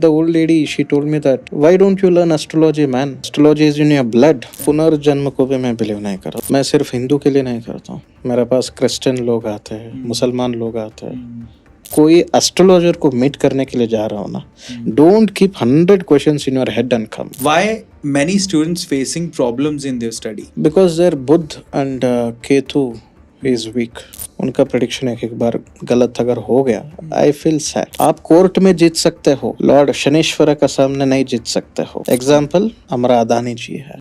The old lady, she told me that, why don't you learn astrology, man? Astrology is in your blood. पुनर्जन्म को भी मैं believe नहीं करता. मैं सिर्फ हिंदू के लिए नहीं करता हूँ. मेरे पास क्रिश्चियन लोग आते हैं, मुसलमान लोग आते हैं. कोई एस्ट्रोलॉजर को मीट करने के लिए जा रहा हो ना, don't keep 100 questions in your head and come. Why many students facing problems in their study? Because their Budh and Ketu is weak. उनका प्रेडिक्शन एक बार गलत अगर हो गया, आई फील सैड. आप कोर्ट में जीत सकते हो, लॉर्ड शनेश्वर का सामने नहीं जीत सकते हो. एग्जाम्पल हमारा अदानी जी है.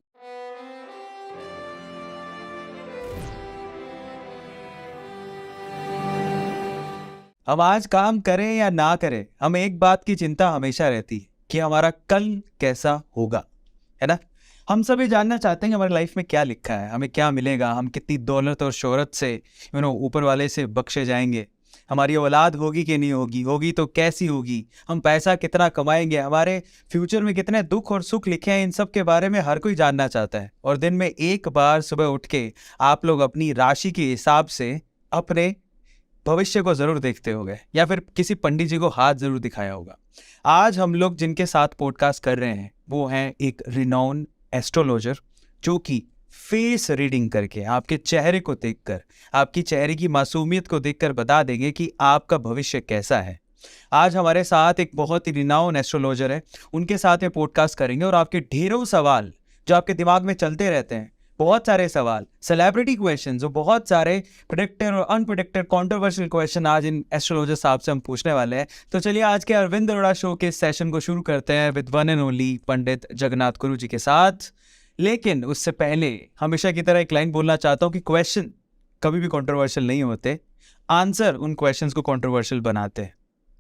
हम आज काम करें या ना करें, हमें एक बात की चिंता हमेशा रहती है कि हमारा कल कैसा होगा, है ना. हम सभी जानना चाहते हैं कि हमारी लाइफ में क्या लिखा है, हमें क्या मिलेगा, हम कितनी दौलत और शोहरत से ऊपर वाले से बख्शे जाएंगे, हमारी औलाद होगी कि नहीं होगी, होगी तो कैसी होगी, हम पैसा कितना कमाएंगे, हमारे फ्यूचर में कितने दुख और सुख लिखे हैं. इन सब के बारे में हर कोई जानना चाहता है. और दिन में एक बार सुबह उठ के आप लोग अपनी राशि के हिसाब से अपने भविष्य को ज़रूर देखते होंगे या फिर किसी पंडित जी को हाथ ज़रूर दिखाया होगा. आज हम लोग जिनके साथ पॉडकास्ट कर रहे हैं वो हैं एक रिनाउंड एस्ट्रोलॉजर, जो कि फेस रीडिंग करके आपके चेहरे को देखकर, आपकी चेहरे की मासूमियत को देखकर बता देंगे कि आपका भविष्य कैसा है. आज हमारे साथ एक बहुत ही रिनाउंड एस्ट्रोलॉजर है, उनके साथ में पॉडकास्ट करेंगे और आपके ढेरों सवाल जो आपके दिमाग में चलते रहते हैं, बहुत सारे सवाल, सेलिब्रिटी क्वेश्चन, जो बहुत सारे प्रेडिक्टेड और अनप्रेडिक्टेड कॉन्ट्रोवर्शियल क्वेश्चन आज इन एस्ट्रोलॉजर साहब से हम पूछने वाले हैं. तो चलिए आज के अरविंद अरोड़ा शो के सेशन को शुरू करते हैं विद वन एंड ओनली पंडित जगन्नाथ गुरु जी के साथ. लेकिन उससे पहले हमेशा की तरह एक लाइन बोलना चाहता हूँ कि क्वेश्चन कभी भी कॉन्ट्रोवर्शियल नहीं होते, आंसर उन क्वेश्चंस को कॉन्ट्रोवर्शियल बनाते हैं.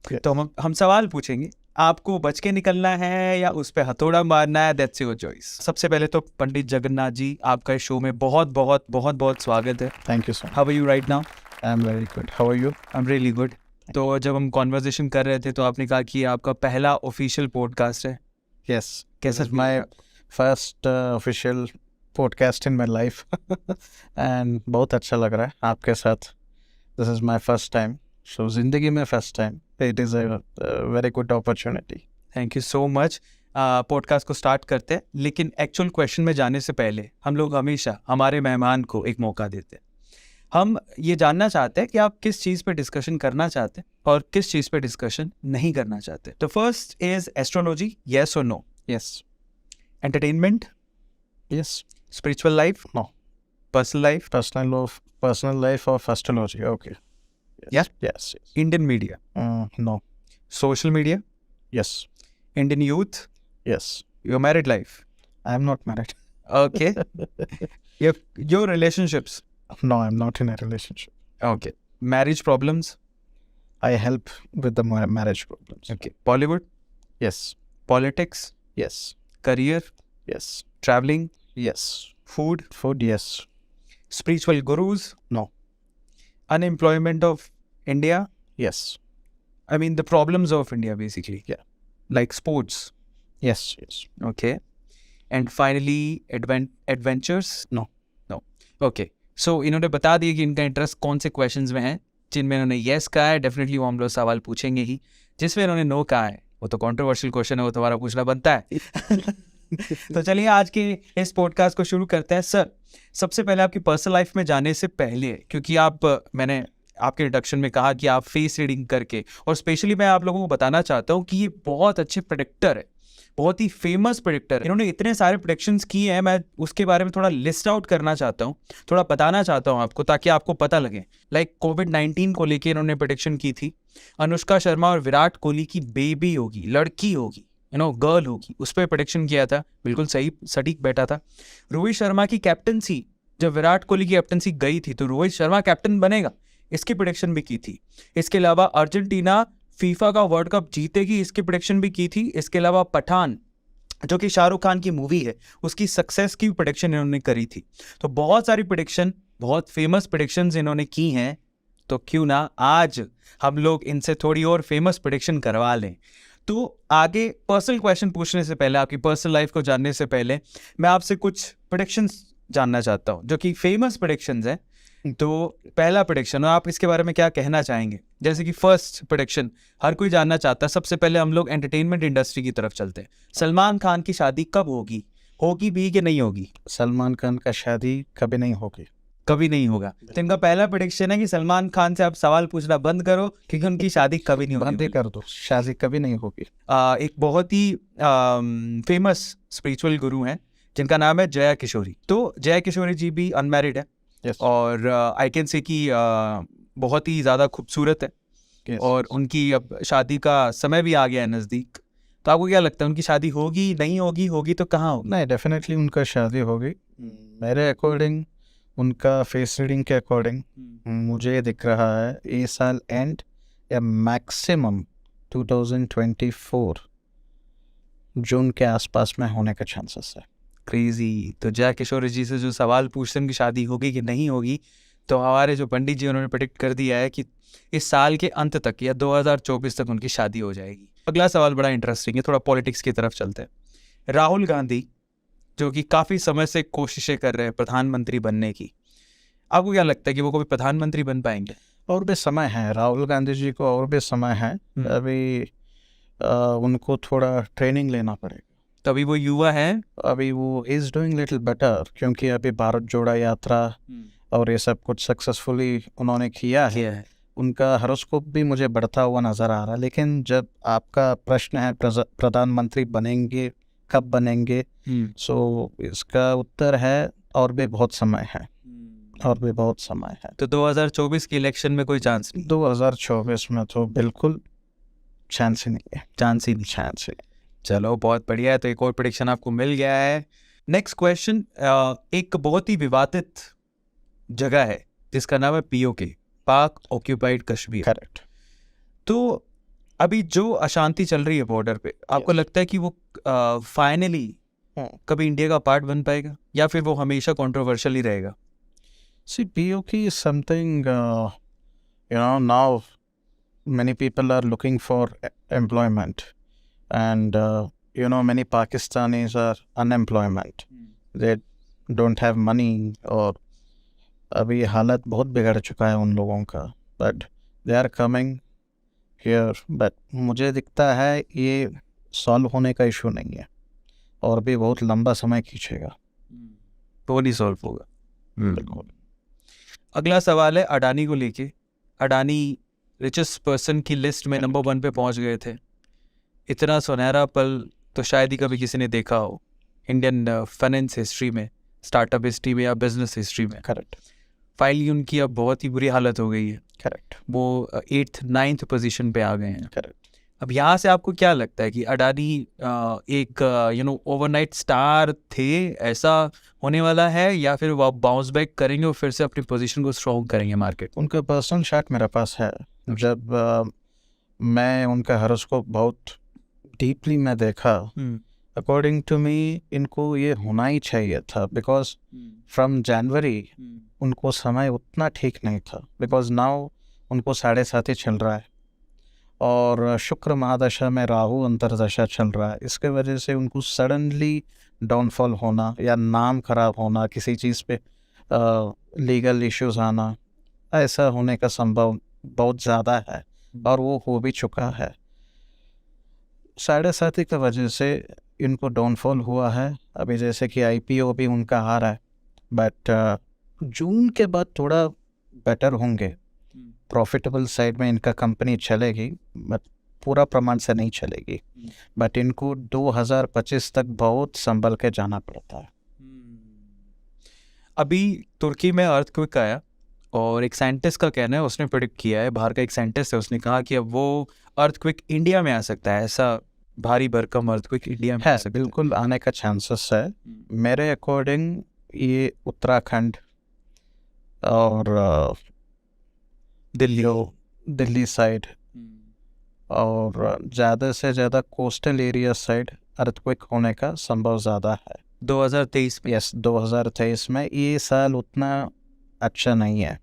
तो हम सवाल पूछेंगे, आपको बच के निकलना है या उस पर हथौड़ा मारना है, दैट्स योर चॉइस. सबसे पहले तो पंडित जगन्नाथ जी, आपका इस शो में बहुत बहुत बहुत बहुत स्वागत है. Thank you sir. How are you right now? I am very good. How are you? I am really good. तो जब हम कॉन्वर्जेशन कर रहे थे तो आपने कहा कि आपका पहला ऑफिशियल पॉडकास्ट है. यस, कैसा? My first official podcast in my life and बहुत अच्छा लग रहा है आपके साथ. This is my first time, so जिंदगी में first time. It is a very good opportunity. Thank you so much. Podcast को स्टार्ट करते हैं, लेकिन एक्चुअल क्वेश्चन में जाने से पहले हम लोग हमेशा हमारे मेहमान को एक मौका देते हैं. हम ये जानना चाहते हैं कि आप किस चीज़ पे डिस्कशन करना चाहते हैं और किस चीज़ पे डिस्कशन नहीं करना चाहते. तो फर्स्ट इज एस्ट्रोलॉजी, येस और no? Yes. Entertainment? Yes. Spiritual life? No. Personal life? Personal life of astrology. Okay. Yeah. Yes. Indian media? No. Social media? Yes. Indian youth? Yes. Your married life? I am not married. Okay. Your relationships? No, I'm not in a relationship. Okay. Marriage problems? I help with the marriage problems. Okay. Bollywood? Yes. Politics? Yes. Career? Yes. Traveling? Yes. Food? Food. Yes. Spiritual gurus? No. Unemployment of India? Yes. I mean the problems of India basically. Yeah. Like sports? Yes. Yes. Okay. And finally adventures? No. No. Okay. So इन्होंने बता दिया कि इनका interest कौन से questions में है. जिनमें इन्होंने येस कहा है डेफिनेटली वो हम लोग सवाल पूछेंगे ही. जिसमें इन्होंने नो कहा है वो तो कॉन्ट्रोवर्शियल क्वेश्चन है, वो तुम्हारा पूछना बनता है. तो चलिए आज के इस पॉडकास्ट को शुरू करते हैं. सर, सबसे पहले आपकी पर्सनल लाइफ में जाने से पहले, क्योंकि मैंने आपके इंट्रोडक्शन में कहा कि आप फेस रीडिंग करके, और स्पेशली मैं आप लोगों को बताना चाहता हूँ कि ये बहुत अच्छे प्रेडिक्टर है, बहुत ही फेमस प्रेडिक्टर है. इन्होंने इतने सारे प्रेडिक्शंस किए हैं, मैं उसके बारे में थोड़ा लिस्ट आउट करना चाहता हूँ, थोड़ा बताना चाहता हूँ आपको, ताकि आपको पता लगे. लाइक कोविड-19 को लेके इन्होंने प्रेडिक्शन की थी. अनुष्का शर्मा और विराट कोहली की बेबी होगी, लड़की होगी, गर्ल होगी, उस पर प्रेडिक्शन किया था. बिल्कुल सही सटीक बैठा था. रोहित शर्मा की कैप्टनसी, जब विराट कोहली की कैप्टनसी गई थी तो रोहित शर्मा कैप्टन बनेगा, इसकी प्रेडिक्शन भी की थी. इसके अलावा अर्जेंटीना फीफा का वर्ल्ड कप जीतेगी, इसकी प्रेडिक्शन भी की थी. इसके अलावा पठान, जो कि शाहरुख खान की मूवी है, उसकी सक्सेस की प्रेडिक्शन इन्होंने करी थी. तो बहुत सारी प्रेडिक्शन, बहुत फेमस प्रेडिक्शंस इन्होंने की हैं. तो क्यों ना आज हम लोग इनसे थोड़ी और फेमस प्रेडिक्शन करवा लें. तो आगे पर्सनल क्वेश्चन पूछने से पहले, आपकी पर्सनल लाइफ को जानने से पहले, मैं आपसे कुछ प्रेडिक्शंस जानना चाहता हूँ जो कि फेमस प्रेडिक्शंस हैं. तो पहला प्रेडिक्शन, और आप इसके बारे में क्या कहना चाहेंगे? जैसे कि फर्स्ट प्रेडिक्शन हर कोई जानना चाहता है। सबसे पहले हम लोग एंटरटेनमेंट इंडस्ट्री की तरफ चलते हैं। सलमान खान की शादी कब होगी? होगी भी कि नहीं होगी? सलमान खान का शादी कभी नहीं होगी। कभी नहीं होगा। तो इनका पहला प्रेडिक्शन है कि सलमान खान से आप सवाल पूछना बंद करो, क्योंकि उनकी शादी कभी नहीं बंद ही होगी। कर दो, शादी कभी नहीं होगी। एक बहुत ही फेमस स्पिरिचुअल गुरु हैं जिनका नाम है जया किशोरी। तो जया किशोरी जी भी अनमैरिड है, Yes. और आई कैन से कि बहुत ही ज़्यादा खूबसूरत है, Yes. और उनकी अब शादी का समय भी आ गया है नज़दीक। तो आपको क्या लगता है, उनकी शादी होगी, नहीं होगी, होगी तो कहाँ होगी? नहीं, डेफिनेटली उनका शादी होगी। मेरे अकॉर्डिंग, उनका फेस रीडिंग के अकॉर्डिंग मुझे दिख रहा है ये साल एंड या मैक्सिमम 2024 जून के आसपास में होने का चांसेस है। क्रेजी। तो जया किशोरी जी से जो सवाल पूछते हैं उनकी शादी होगी कि नहीं होगी, तो हमारे जो पंडित जी उन्होंने प्रेडिक्ट कर दिया है कि इस साल के अंत तक या 2024 तक उनकी शादी हो जाएगी। अगला सवाल बड़ा इंटरेस्टिंग है, थोड़ा पॉलिटिक्स की तरफ चलते हैं। राहुल गांधी जो कि काफ़ी समय से कोशिशें कर रहे हैं प्रधानमंत्री बनने की, आपको क्या लगता है कि वो कभी प्रधानमंत्री बन पाएंगे? और भी समय है राहुल गांधी जी को, और भी समय है। अभी उनको थोड़ा ट्रेनिंग लेना पड़ेगा। तभी वो युवा हैं। अभी वो इज़ डूइंग लिटिल बेटर, क्योंकि अभी भारत जोड़ा यात्रा और ये सब कुछ सक्सेसफुली उन्होंने किया है। उनका हॉरोस्कोप भी मुझे बढ़ता हुआ नज़र आ रहा है। लेकिन जब आपका प्रश्न है प्रधानमंत्री बनेंगे, कब बनेंगे, सो इसका उत्तर है और भी बहुत समय है, और भी बहुत समय है। तो 2024 के इलेक्शन में कोई चांस नहीं? 2024 में तो बिल्कुल चांस ही नहीं है। चांस ही नहीं। चांस ही। चलो बहुत बढ़िया है, तो एक और प्रेडिक्शन आपको मिल गया है। नेक्स्ट क्वेश्चन, एक बहुत ही विवादित जगह है जिसका नाम है POK, पाक ऑक्यूपाइड कश्मीर। करेक्ट। तो अभी जो अशांति चल रही है बॉर्डर पे, आपको लगता है कि वो फाइनली कभी इंडिया का पार्ट बन पाएगा, या फिर वो हमेशा कंट्रोवर्शियल ही रहेगा? See, POK is something, now many people are looking for employment, and many Pakistanis are unemployment. They don't have money, और अभी हालत बहुत बिगड़ चुका है उन लोगों का, but they are coming here. but मुझे दिखता है ये सॉल्व होने का इशू नहीं है, और भी बहुत लंबा समय खींचेगा। तो नहीं सॉल्व होगा। बिल्कुल। अगला सवाल है अडानी को लेके। अडानी रिचेस्ट पर्सन की लिस्ट में नंबर 1 पे पहुंच गए थे। इतना सुनहरा पल तो शायद ही कभी किसी ने देखा हो इंडियन फाइनेंस हिस्ट्री में, स्टार्टअप हिस्ट्री में या बिजनेस हिस्ट्री में। करेक्ट। फाइनली उनकी अब बहुत ही बुरी हालत हो गई है। करेक्ट। वो 8th 9th पोजीशन पे आ गए हैं। करेक्ट। अब यहाँ से आपको क्या लगता है कि अडानी एक ओवरनाइट स्टार थे, ऐसा होने वाला है, या फिर वो बाउंस बैक करेंगे और फिर से अपनी पोजीशन को स्ट्रॉन्ग करेंगे मार्केट? उनका पर्सनल चार्ट मेरे पास है। जब मैं उनका हॉरोस्कोप बहुत डीपली मैं देखा, अकॉर्डिंग टू मी इनको ये होना ही चाहिए था, बिकॉज फ्रॉम जनवरी उनको समय उतना ठीक नहीं था, बिकॉज नाउ उनको 7.5 चल रहा है, और शुक्र महादशा में राहु अंतरदशा चल रहा है। इसके वजह से उनको सडनली डाउनफॉल होना या नाम खराब होना, किसी चीज़ पे लीगल इश्यूज आना, ऐसा होने का संभव बहुत ज़्यादा है, और वो हो भी चुका है। 7.5 की वजह से इनको डाउनफॉल हुआ है। अभी जैसे कि IPO भी उनका आ रहा है, बट जून के बाद थोड़ा बेटर होंगे। प्रॉफिटेबल साइड में इनका कंपनी चलेगी, बट पूरा प्रमाण से नहीं चलेगी। बट इनको 2025 तक बहुत संभल के जाना पड़ता है। अभी तुर्की में अर्थक्वेक आया, और एक साइंटिस्ट का कहना है, उसने प्रेडिक्ट किया है, बाहर का एक साइंटिस्ट है, उसने कहा कि अब वो अर्थक्वेक इंडिया में आ सकता है। ऐसा भारी भरकम अर्थक्वेक इंडिया में आ सकता है। बिल्कुल आने का चांसेस है। मेरे अकॉर्डिंग ये उत्तराखंड और दिल्ली साइड और ज़्यादा से ज़्यादा कोस्टल एरिया साइड अर्थक्वेक होने का संभव ज़्यादा है 2023 में। यस, 2023 में। ये साल उतना अच्छा नहीं है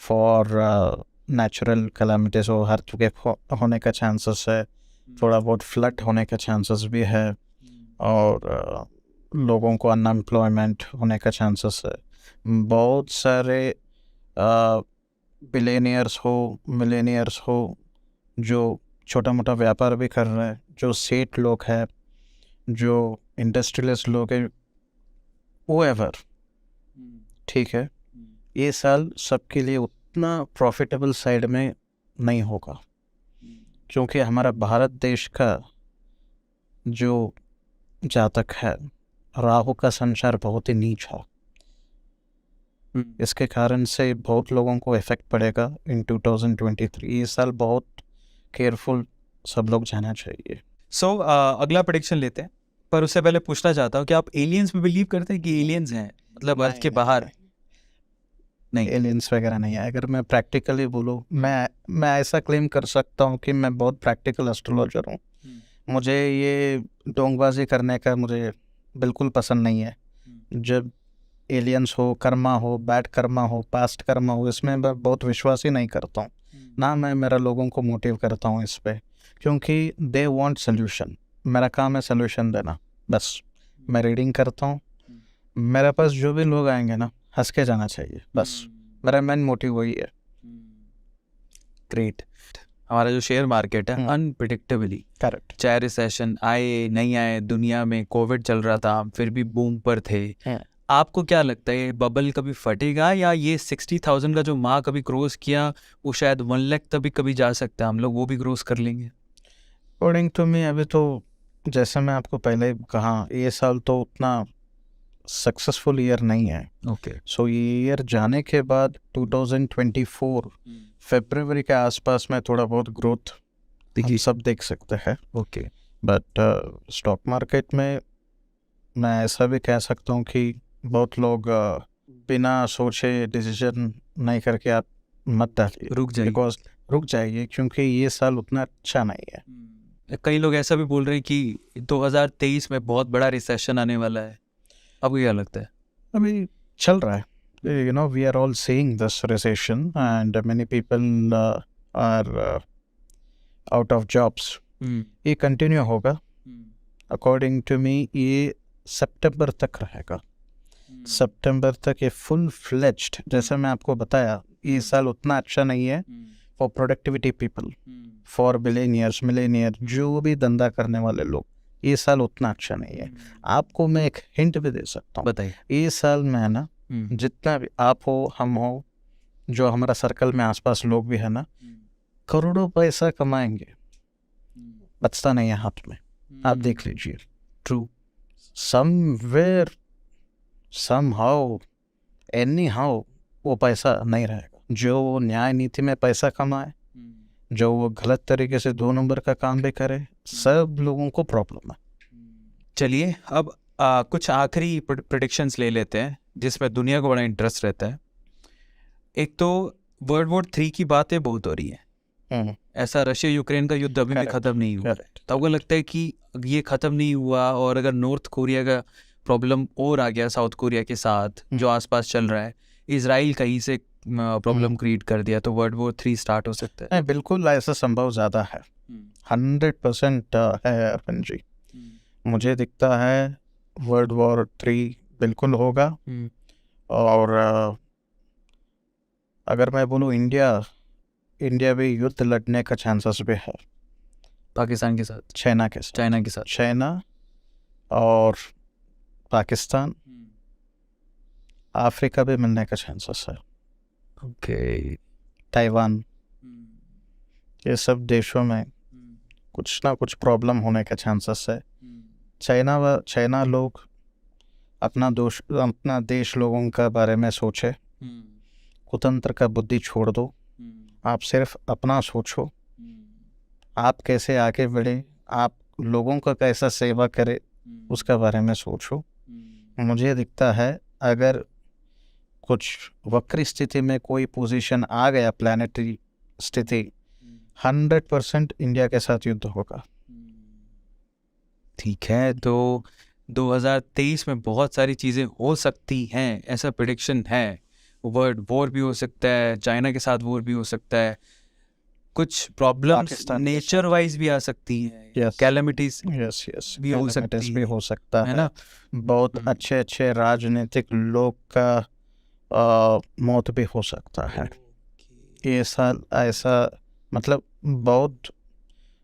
फॉर नेचुरल कैलामिटीज। और अर्थक्वेक होने का चांसेस है, थोड़ा बहुत फ्लड होने का चांसेस भी है, और लोगों को अनएम्प्लॉयमेंट होने का चांसेस है। बहुत सारे बिलियनियर्स हो, मिलेनियर्स हो, जो छोटा मोटा व्यापार भी कर रहे हैं, जो सेठ लोग हैं, जो इंडस्ट्रियलिस्ट लोग हैं, वो ठीक है, ये साल सबके लिए उतना प्रॉफिटेबल साइड में नहीं होगा, क्योंकि हमारा भारत देश का जो जातक है, राहु का संचार बहुत ही नीच है। इसके कारण से बहुत लोगों को इफेक्ट पड़ेगा इन 2023। ये साल बहुत केयरफुल सब लोग जाना चाहिए। सो अगला प्रेडिक्शन लेते हैं, पर उससे पहले पूछना चाहता हूँ कि आप एलियंस में बिलीव करते हैं कि एलियंस हैं, मतलब अर्थ के बाहर? नहीं, एलियंस वगैरह नहीं है। अगर मैं प्रैक्टिकली बोलूँ, मैं ऐसा क्लेम कर सकता हूँ कि मैं बहुत प्रैक्टिकल एस्ट्रोलॉजर हूँ। मुझे ये डोंगबाजी करने का मुझे बिल्कुल पसंद नहीं है। जब एलियंस हो, कर्मा हो, बैड कर्मा हो, पास्ट कर्मा हो, इसमें मैं बहुत विश्वास ही नहीं करता हूँ। ना मैं मेरा लोगों को मोटिव करता हूँ इस पे, क्योंकि दे वांट सोल्यूशन। मेरा काम है सोल्यूशन देना, बस। मैं रीडिंग करता हूँ, मेरे पास जो भी लोग आएंगे ना, हंस के जाना चाहिए, बस। मेरा मेन मोटिव वही है। ग्रेट। हमारा जो शेयर मार्केट है अनप्रिडिक्टेबली, करेक्ट, चाहे रिसेशन आए नहीं आए, दुनिया में कोविड चल रहा था फिर भी बूम पर थे। आपको क्या लगता है, ये बबल कभी फटेगा, या ये 60,000 का जो माँ कभी क्रॉस किया वो शायद 1 लाख तक भी कभी जा सकता है, हम लोग वो भी क्रॉस कर लेंगे? अकॉर्डिंग टू मी, अभी तो जैसे मैं आपको पहले कहा, ये साल तो उतना सक्सेसफुल ईयर नहीं है। ओके। सो ये ईयर जाने के बाद 2024 फरवरी के आसपास में थोड़ा बहुत ग्रोथ हम सब देख सकते हैं। ओके। बट स्टॉक मार्केट में मैं ऐसा भी कह सकता हूँ कि बहुत लोग बिना सोचे डिसीजन नहीं करके आप मत डालिए, रुक जाइए। बिकॉज रुक जाइए, क्योंकि ये साल उतना अच्छा नहीं है। कई लोग ऐसा भी बोल रहे हैं कि 2023 में बहुत बड़ा रिसेशन आने वाला है। आपको क्या लगता है? अभी चल रहा है, you know, we are all seeing this recession and many people are out of jobs. ये कंटिन्यू होगा। अकॉर्डिंग टू मी ये सितंबर तक रहेगा। सितंबर तक ये फुल फ्लेज्ड, जैसे मैं आपको बताया, ये साल उतना अच्छा नहीं है for productivity people, for billionaires, Millionaire, जो भी धंधा करने वाले लोग, ये साल उतना अच्छा नहीं है। आपको मैं एक हिंट भी दे सकता हूँ, बताइए। ये साल में है ना, जितना भी आप हो, हम हो, जो हमारा सर्कल में आसपास लोग भी है ना, करोड़ों पैसा कमाएंगे, बचता नहीं है हाथ में। आप देख लीजिए। ट्रू। समवेयर, समहाउ, एनीहाउ वो पैसा नहीं रहेगा। जो न्याय नीति में पैसा कमाए, जो वो गलत तरीके से 2 नंबर का काम भी करे, सब लोगों को प्रॉब्लम है। चलिए अब कुछ आखिरी प्रेडिक्शंस ले लेते हैं जिसमें दुनिया को बड़ा इंटरेस्ट रहता है। एक तो वर्ल्ड वॉर 3 की बातें बहुत हो रही है। ऐसा रशिया यूक्रेन का युद्ध अभी भी खत्म नहीं हुआ। तो आपको लगता है कि ये खत्म नहीं हुआ, और अगर नॉर्थ कोरिया का प्रॉब्लम और आ गया साउथ कोरिया के साथ जो आसपास चल रहा है, इजराइल कहीं से प्रॉब्लम क्रिएट कर दिया, तो वर्ल्ड वॉर 3 स्टार्ट हो सकता है? बिल्कुल ऐसा संभव ज़्यादा है, 100% है अर्पण जी। मुझे दिखता है वर्ल्ड वॉर 3 बिल्कुल होगा। और अगर मैं बोलूँ, इंडिया भी युद्ध लड़ने का चांसेस भी है। पाकिस्तान के साथ? चाइना के साथ। चाइना और पाकिस्तान, अफ्रीका भी मिलने का चांसेस है। ओके। ताइवान, ये सब देशों में कुछ ना कुछ प्रॉब्लम होने का चांसेस है। चाइना लोग अपना देश लोगों का बारे में सोचे, कुतंत्र का बुद्धि छोड़ दो, आप सिर्फ अपना सोचो, आप कैसे आगे बढ़े, आप लोगों का कैसा सेवा करे, उसका बारे में सोचो। मुझे दिखता है अगर कुछ वक्री स्थिति में कोई पोजीशन आ गया, प्लैनेटरी स्थिति, 100% इंडिया के साथ युद्ध होगा। ठीक है, तो 2023 में बहुत सारी चीज़ें हो सकती हैं, ऐसा प्रेडिक्शन है। वर्ल्ड वॉर भी हो सकता है, चाइना के साथ वॉर भी हो सकता है, कुछ प्रॉब्लम्स नेचर वाइज भी आ सकती हैं, कैलेमिटीज भी हो सकती भी हो सकता है ना। बहुत अच्छे राजनीतिक लोग का मौत भी हो सकता है ये साल। ऐसा मतलब बहुत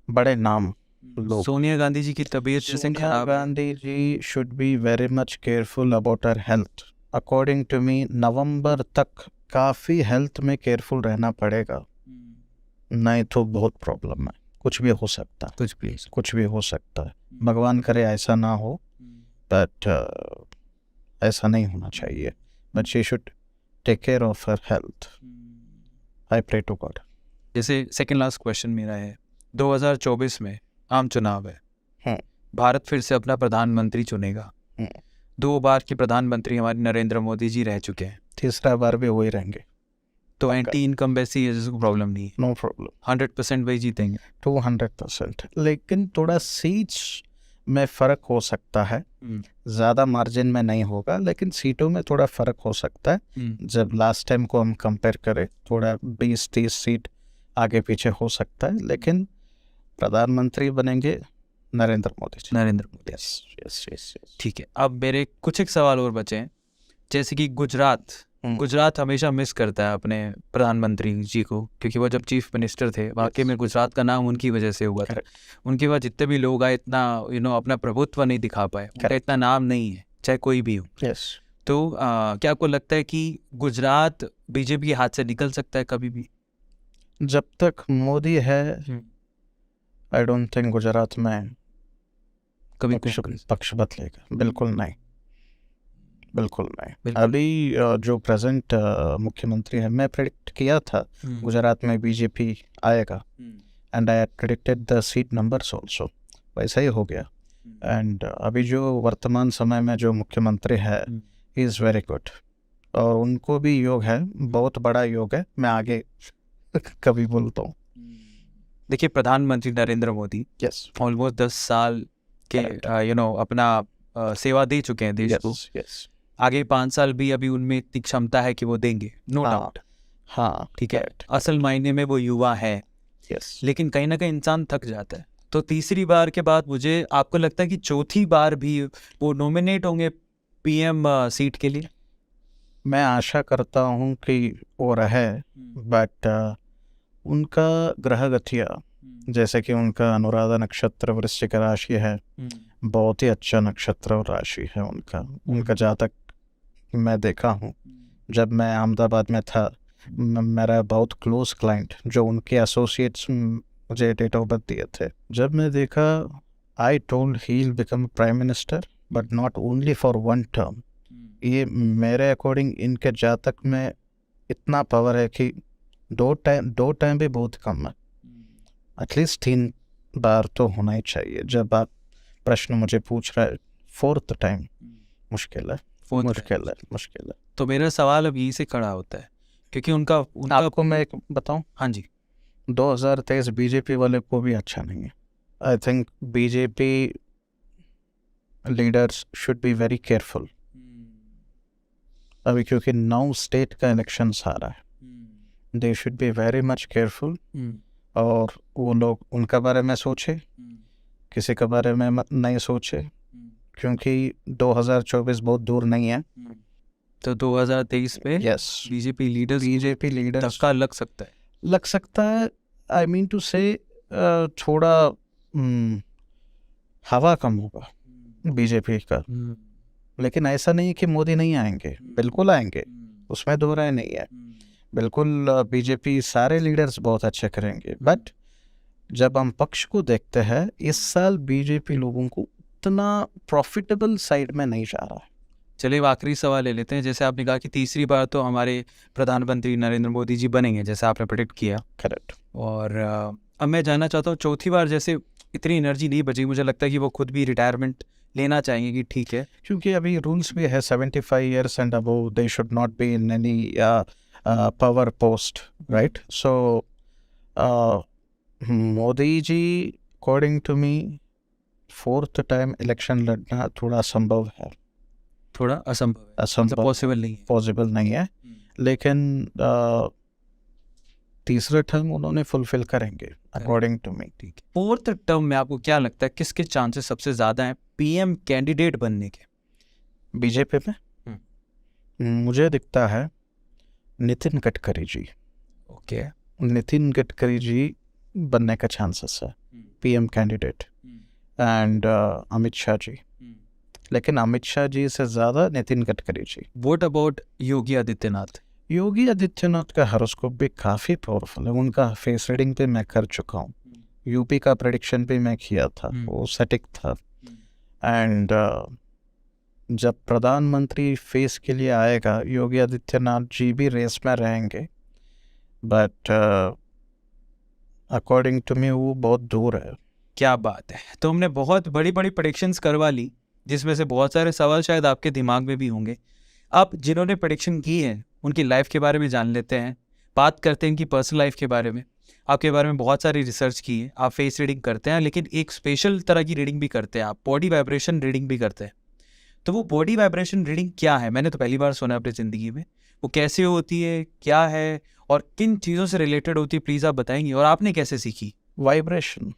बड़े नाम लोग। सोनिया गांधी जी की तबीयत जैसे सोनिया खराब है। Gandhi ji should be very much careful about her health. According to me November तक काफ़ी हेल्थ में केयरफुल रहना पड़ेगा, नहीं तो बहुत प्रॉब्लम है। कुछ भी हो सकता है, कुछ भी हो सकता है। भगवान करे ऐसा ना हो, बट ऐसा नहीं होना चाहिए। But she should take care of her health. I pray to God. जैसे सेकंड लास्ट क्वेश्चन मेरा है, 2024 में आम चुनाव है, हम्म। भारत फिर से अपना प्रधानमंत्री चुनेगा। 2 बार के प्रधानमंत्री हमारे नरेंद्र मोदी जी रह चुके हैं, तीसरा बार भी वही रहेंगे, तो एंटी इनकम वैसी प्रॉब्लम नहीं है, नो प्रॉब्लम, 100% वही जीतेंगे। 200%। लेकिन थोड़ा सीट्स में फ़र्क हो सकता है, ज़्यादा मार्जिन में नहीं होगा, लेकिन सीटों में थोड़ा फ़र्क हो सकता है। जब लास्ट टाइम को हम कंपेयर करें, थोड़ा 20-30 सीट आगे पीछे हो सकता है, लेकिन प्रधानमंत्री बनेंगे Narendra Modi ji. Narendra Modi. Yes yes yes. ठीक है, अब मेरे कुछ एक सवाल और बचे हैं। जैसे कि गुजरात हमेशा मिस करता है अपने प्रधानमंत्री जी को, क्योंकि वो जब चीफ मिनिस्टर थे वाकई में गुजरात का नाम उनकी वजह से हुआ था। उनके बाद जितने भी लोग आए इतना अपना प्रभुत्व नहीं दिखा पाए, उनका इतना नाम नहीं है चाहे कोई भी हो। तो क्या आपको लगता है कि गुजरात बीजेपी के हाथ से निकल सकता है कभी भी? जब तक मोदी है आई डोंट थिंक गुजरात में कभी पक्ष बदलेगा। बिल्कुल नहीं, बिल्कुल नहीं। अभी जो प्रेजेंट मुख्यमंत्री है, मैं प्रेडिक्ट किया था गुजरात में बीजेपी आएगा, and I predicted the seat numbers also, वैसा ही हो गया। एंड अभी जो वर्तमान समय में जो मुख्यमंत्री है इज़ वेरी गुड, और उनको भी योग है, बहुत बड़ा योग है। मैं आगे कभी बोलता हूँ। देखिए, प्रधानमंत्री नरेंद्र मोदी यस ऑलमोस्ट 10 साल के अपना सेवा दे चुके हैं देश को। आगे 5 साल भी अभी उनमें इतनी क्षमता है कि वो देंगे, नो डाउट। हाँ ठीक है, असल मायने में वो युवा है। यस। लेकिन कहीं ना कहीं इंसान थक जाता है। तो तीसरी बार के बाद मुझे आपको लगता है कि चौथी बार भी वो नॉमिनेट होंगे पीएम सीट के लिए? मैं आशा करता हूँ कि वो रहे, बट उनका ग्रह गतिया, जैसे कि उनका अनुराधा नक्षत्र वृश्चिक राशि है, बहुत ही अच्छा नक्षत्र और राशि है उनका जातक मैं देखा हूँ। जब मैं अहमदाबाद में था, मेरा बहुत क्लोज क्लाइंट जो उनके एसोसिएट्स मुझे डेट ऑफ बर्थ दिए थे, जब मैं देखा I told he will become prime minister, but not only for 1 term. ये मेरे अकॉर्डिंग इनके जातक में इतना पावर है कि 2 टाइम भी बहुत कम है, एटलीस्ट 3 बार तो होना ही चाहिए। जब आप प्रश्न मुझे पूछ रहे 4th टाइम मुश्किल है। तो मेरा सवाल अब यहीं से खड़ा होता है, क्योंकि उनका आपको मैं एक बताऊं, हाँ जी, 2023 बीजेपी वाले को भी अच्छा नहीं है। I think BJP leaders should be very careful अभी, क्योंकि 9 स्टेट का इलेक्शन आ रहा है। They should be very much careful, और वो लोग उनका बारे में सोचे, किसी के बारे में नहीं सोचे, क्योंकि 2024 बहुत दूर नहीं है। तो 2023 पे यस, बीजेपी लीडर्स धक्का लग सकता है। आई मीन टू से थोड़ा हवा कम होगा बीजेपी का। लेकिन ऐसा नहीं कि मोदी नहीं आएंगे, बिल्कुल आएंगे, उसमें दो राय नहीं है। बिल्कुल बीजेपी सारे लीडर्स बहुत अच्छे करेंगे, बट जब हम पक्ष को देखते हैं, इस साल बीजेपी लोगों को उतना प्रॉफिटेबल साइड में नहीं जा रहा है। चलिए, आखिरी सवाल ले लेते हैं। जैसे आपने कहा कि तीसरी बार तो हमारे प्रधानमंत्री नरेंद्र मोदी जी बनेंगे, जैसे आपने प्रेडिक्ट किया। करेक्ट। और अब मैं जानना चाहता हूँ, चौथी बार जैसे इतनी एनर्जी नहीं बची, मुझे लगता है कि वो खुद भी रिटायरमेंट लेना चाहेंगे कि ठीक है, क्योंकि अभी रूल्स भी है 75 years and above they should not be in any power post, right? So Modi ji according to me 4th time election लड़ना थोड़ा असंभव है, थोड़ा असंभव, पॉसिबल नहीं है। लेकिन तीसरे टर्म उन्होंने फुलफिल करेंगे अकॉर्डिंग टू मी। ठीक है, 4th टर्म में आपको क्या लगता है किसके चांसेस सबसे ज़्यादा हैं पीएम कैंडिडेट बनने के? बीजेपी में मुझे दिखता है नितिन गडकरी जी, ओके नितिन गडकरी जी बनने का चांसेस है PM candidate, and Amit Shah ji, लेकिन अमित शाह जी से ज़्यादा नितिन गडकरी जी। What about Yogi Adityanath? योगी आदित्यनाथ का हॉरोस्कोप भी काफ़ी पावरफुल है, उनका फेस रीडिंग पे मैं कर चुका हूँ, यूपी का प्रेडिक्शन भी मैं किया था, वो सटीक था। एंड जब प्रधानमंत्री फेस के लिए आएगा योगी आदित्यनाथ जी भी रेस में रहेंगे, बट अकॉर्डिंग टू मी वो बहुत दूर है। क्या बात है। तो हमने बहुत बड़ी बड़ी प्रेडिक्शंस करवा ली, जिसमें से बहुत सारे सवाल शायद आपके दिमाग में भी होंगे। आप जिन्होंने प्रेडिक्शन की है उनकी लाइफ के बारे में जान लेते हैं, बात करते हैं इनकी पर्सनल लाइफ के बारे में। आपके बारे में बहुत सारी रिसर्च की है, आप फेस रीडिंग करते हैं, लेकिन एक स्पेशल तरह की रीडिंग भी करते हैं, आप बॉडी वाइब्रेशन रीडिंग भी करते हैं। तो वो बॉडी वाइब्रेशन रीडिंग क्या है? मैंने तो पहली बार सुना अपनी ज़िंदगी में। वो कैसे होती है, क्या है और किन चीज़ों से रिलेटेड होती है, प्लीज़ आप बताएंगे। और आपने कैसे सीखी? वाइब्रेशन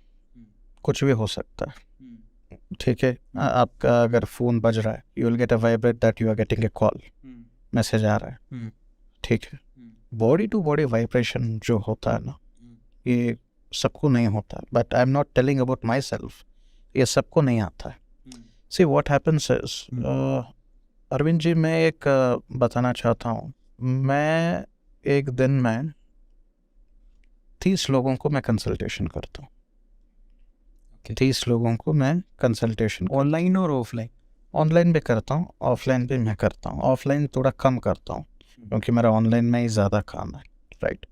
कुछ भी हो सकता है, ठीक है। आपका अगर फ़ोन बज रहा है, you will get a vibrate that you are getting a call, message आ रहा है, ठीक है। बॉडी टू बॉडी वाइब्रेशन जो होता है ना, ये सबको नहीं होता, but I am not telling about myself, ये सबको नहीं आता है। See what happens is, Arvind ji मैं एक बताना चाहता हूँ, मैं एक दिन में 30 लोगों को मैं कंसल्टेशन करता हूँ, 30 लोगों को मैं कंसल्टेशन, ऑनलाइन और ऑफलाइन? ऑनलाइन भी करता हूँ, ऑफलाइन भी मैं करता हूँ। ऑफलाइन थोड़ा कम करता हूँ क्योंकि मेरा ऑनलाइन में ही ज़्यादा काम है, राइट।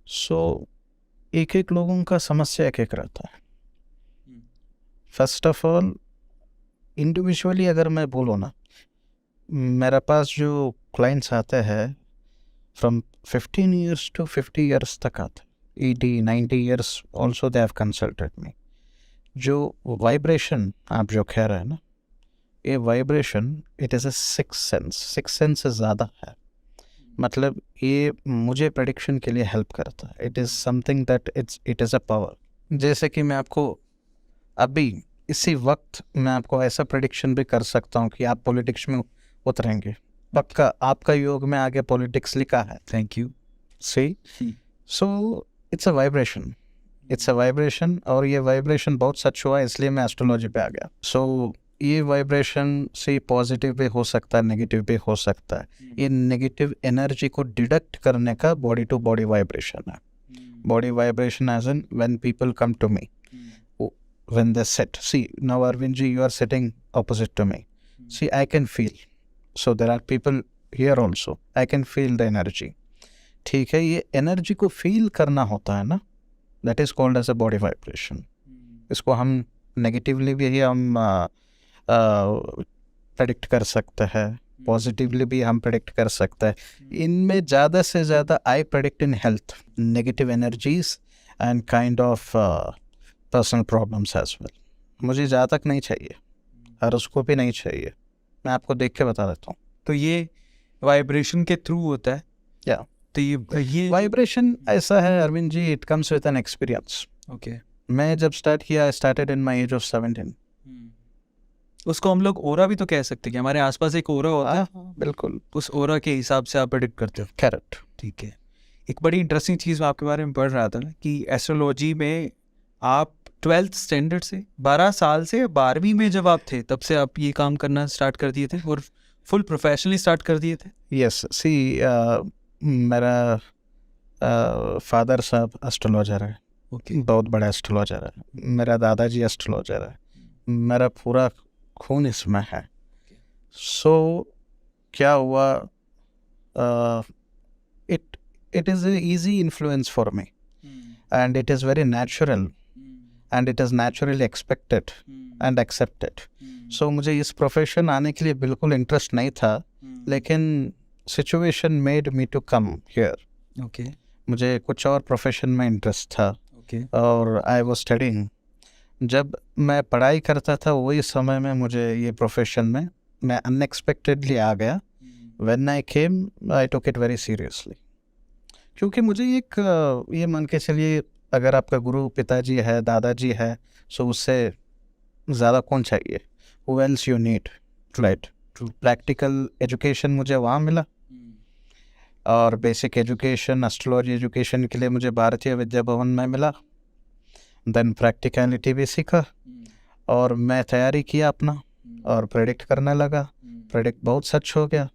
सो एक एक लोगों का समस्या एक एक रहता है। फर्स्ट ऑफ ऑल इंडिविजुअली अगर मैं बोलूँ ना, मेरे पास जो क्लाइंट्स आते हैं फ्रॉम 15 years to 50 years तक आते, 80 90 years also they have consulted me. जो वाइब्रेशन आप जो कह रहे हैं ना, ये vibration it is a six sense से ज़्यादा है, मतलब ये मुझे प्रेडिक्शन के लिए हेल्प करता है। It is something that it is a power. जैसे कि मैं आपको अभी इसी वक्त मैं आपको ऐसा प्रेडिक्शन भी कर सकता हूँ कि आप पॉलिटिक्स में उतरेंगे, पक्का आपका योग में आगे पॉलिटिक्स लिखा है। Thank you. See so it's a vibration, it's a vibration, और ये वाइब्रेशन बहुत सच हुआ इसलिए मैं एस्ट्रोलॉजी पे आ गया। सो ये वाइब्रेशन से पॉजिटिव भी हो सकता है, नेगेटिव भी हो सकता है। ये नेगेटिव एनर्जी को डिडक्ट करने का बॉडी टू बॉडी वाइब्रेशन है। Body vibration as in when people come to me, when they sit, see now Arvind ji you are sitting opposite to me, see I can feel, so there are people here also, I can feel the energy, ठीक है। ये energy को feel करना होता है ना, that is called as a body vibration। इसको हम नेगेटिवली भी हम प्रेडिक्ट कर सकते हैं, पॉजिटिवली भी हम प्रेडिक्ट कर सकते हैं। इनमें ज़्यादा से ज़्यादा I predict in health, negative energies and kind of personal problems as well. मुझे ज़्यादा तक नहीं चाहिए और उसको भी नहीं चाहिए, मैं आपको देख के बता देता हूँ। तो ये वाइब्रेशन के थ्रू होता है या तो ये वाइब्रेशन ऐसा है Arvind ji, it comes with an experience. Okay. मैं जब स्टार्ट किया, I started in my age of 17। उसको हम लोग ओरा भी तो कह सकते हैं कि हमारे आसपास एक ओरा होता है, बिल्कुल उस ओरा के हिसाब से आप प्रेडिक्ट करते हो। करेक्ट। ठीक है। एक बड़ी इंटरेस्टिंग चीज़ मैं आपके बारे में पढ़ रहा था ना कि एस्ट्रोलॉजी में आप 12th स्टैंडर्ड से 12 साल से 12वीं में जब आप थे तब से आप ये काम करना स्टार्ट कर दिए थे और फुल प्रोफेशनली स्टार्ट कर दिए थे? यस, सी मेरा फादर साहब एस्ट्रोलॉजर है, ओके। बहुत बड़ा एस्ट्रोलॉजर है। मेरा दादाजी एस्ट्रोलॉजर है, मेरा पूरा खून इसमें है। सो क्या हुआ, it is an easy influence for me, and it is very natural, and it is naturally expected and accepted. So मुझे इस प्रोफेशन आने के लिए बिल्कुल इंटरेस्ट नहीं था, लेकिन situation made me to come here. Okay. मुझे कुछ और प्रोफेशन में इंटरेस्ट था ओके। और आई वाज स्टडिंग। जब मैं पढ़ाई करता था वही समय में मुझे ये प्रोफेशन में मैं अनएक्सपेक्टेडली आ गया। When I came I took it very seriously, क्योंकि मुझे एक ये मान के चलिए, अगर आपका गुरु पिताजी है, दादाजी है, सो उससे ज़्यादा कौन चाहिए? Who else you need, right? Practical education मुझे वहाँ मिला। और बेसिक एजुकेशन एस्ट्रोलॉजी एजुकेशन के लिए मुझे भारतीय विद्या भवन में मिला। देन प्रैक्टिकलिटी भी सीखा और मैं तैयारी किया अपना और प्रेडिक्ट करने लगा। प्रेडिक्ट बहुत सच हो गया,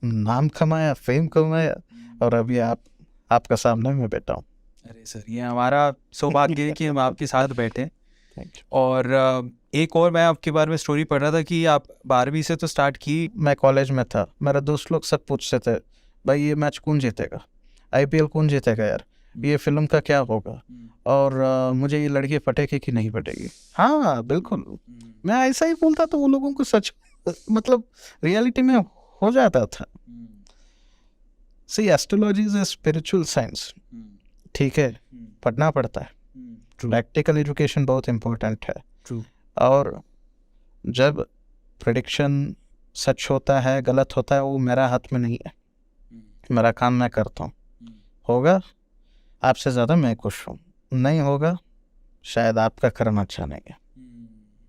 नाम कमाया, फेम कमाया और अभी आपका सामने में बैठा हूँ। अरे सर, ये हमारा सौभाग्य है कि हम आपके साथ बैठे। Thank you. और एक और मैं आपके बारे में स्टोरी पढ़ रहा था कि आप 12वीं से तो स्टार्ट की। मैं कॉलेज में था, मेरे दोस्त लोग सब पूछते थे भाई ये मैच कौन जीतेगा, IPL कौन जीतेगा यार, ये फिल्म का क्या होगा, और मुझे ये लड़की पटेगी कि नहीं पटेगी। हाँ बिल्कुल, मैं ऐसा ही बोलता तो वो लोगों को सच मतलब रियलिटी में हो जाता था। See astrology is a spiritual science, ठीक है, पढ़ना पड़ता है। प्रैक्टिकल एजुकेशन बहुत इम्पोर्टेंट है। True. और जब प्रेडिक्शन सच होता है गलत होता है वो मेरा हाथ में नहीं है, मेरा काम मैं करता हूँ। होगा आपसे ज़्यादा मैं खुश हूँ, नहीं होगा शायद आपका कर्म अच्छा नहीं है।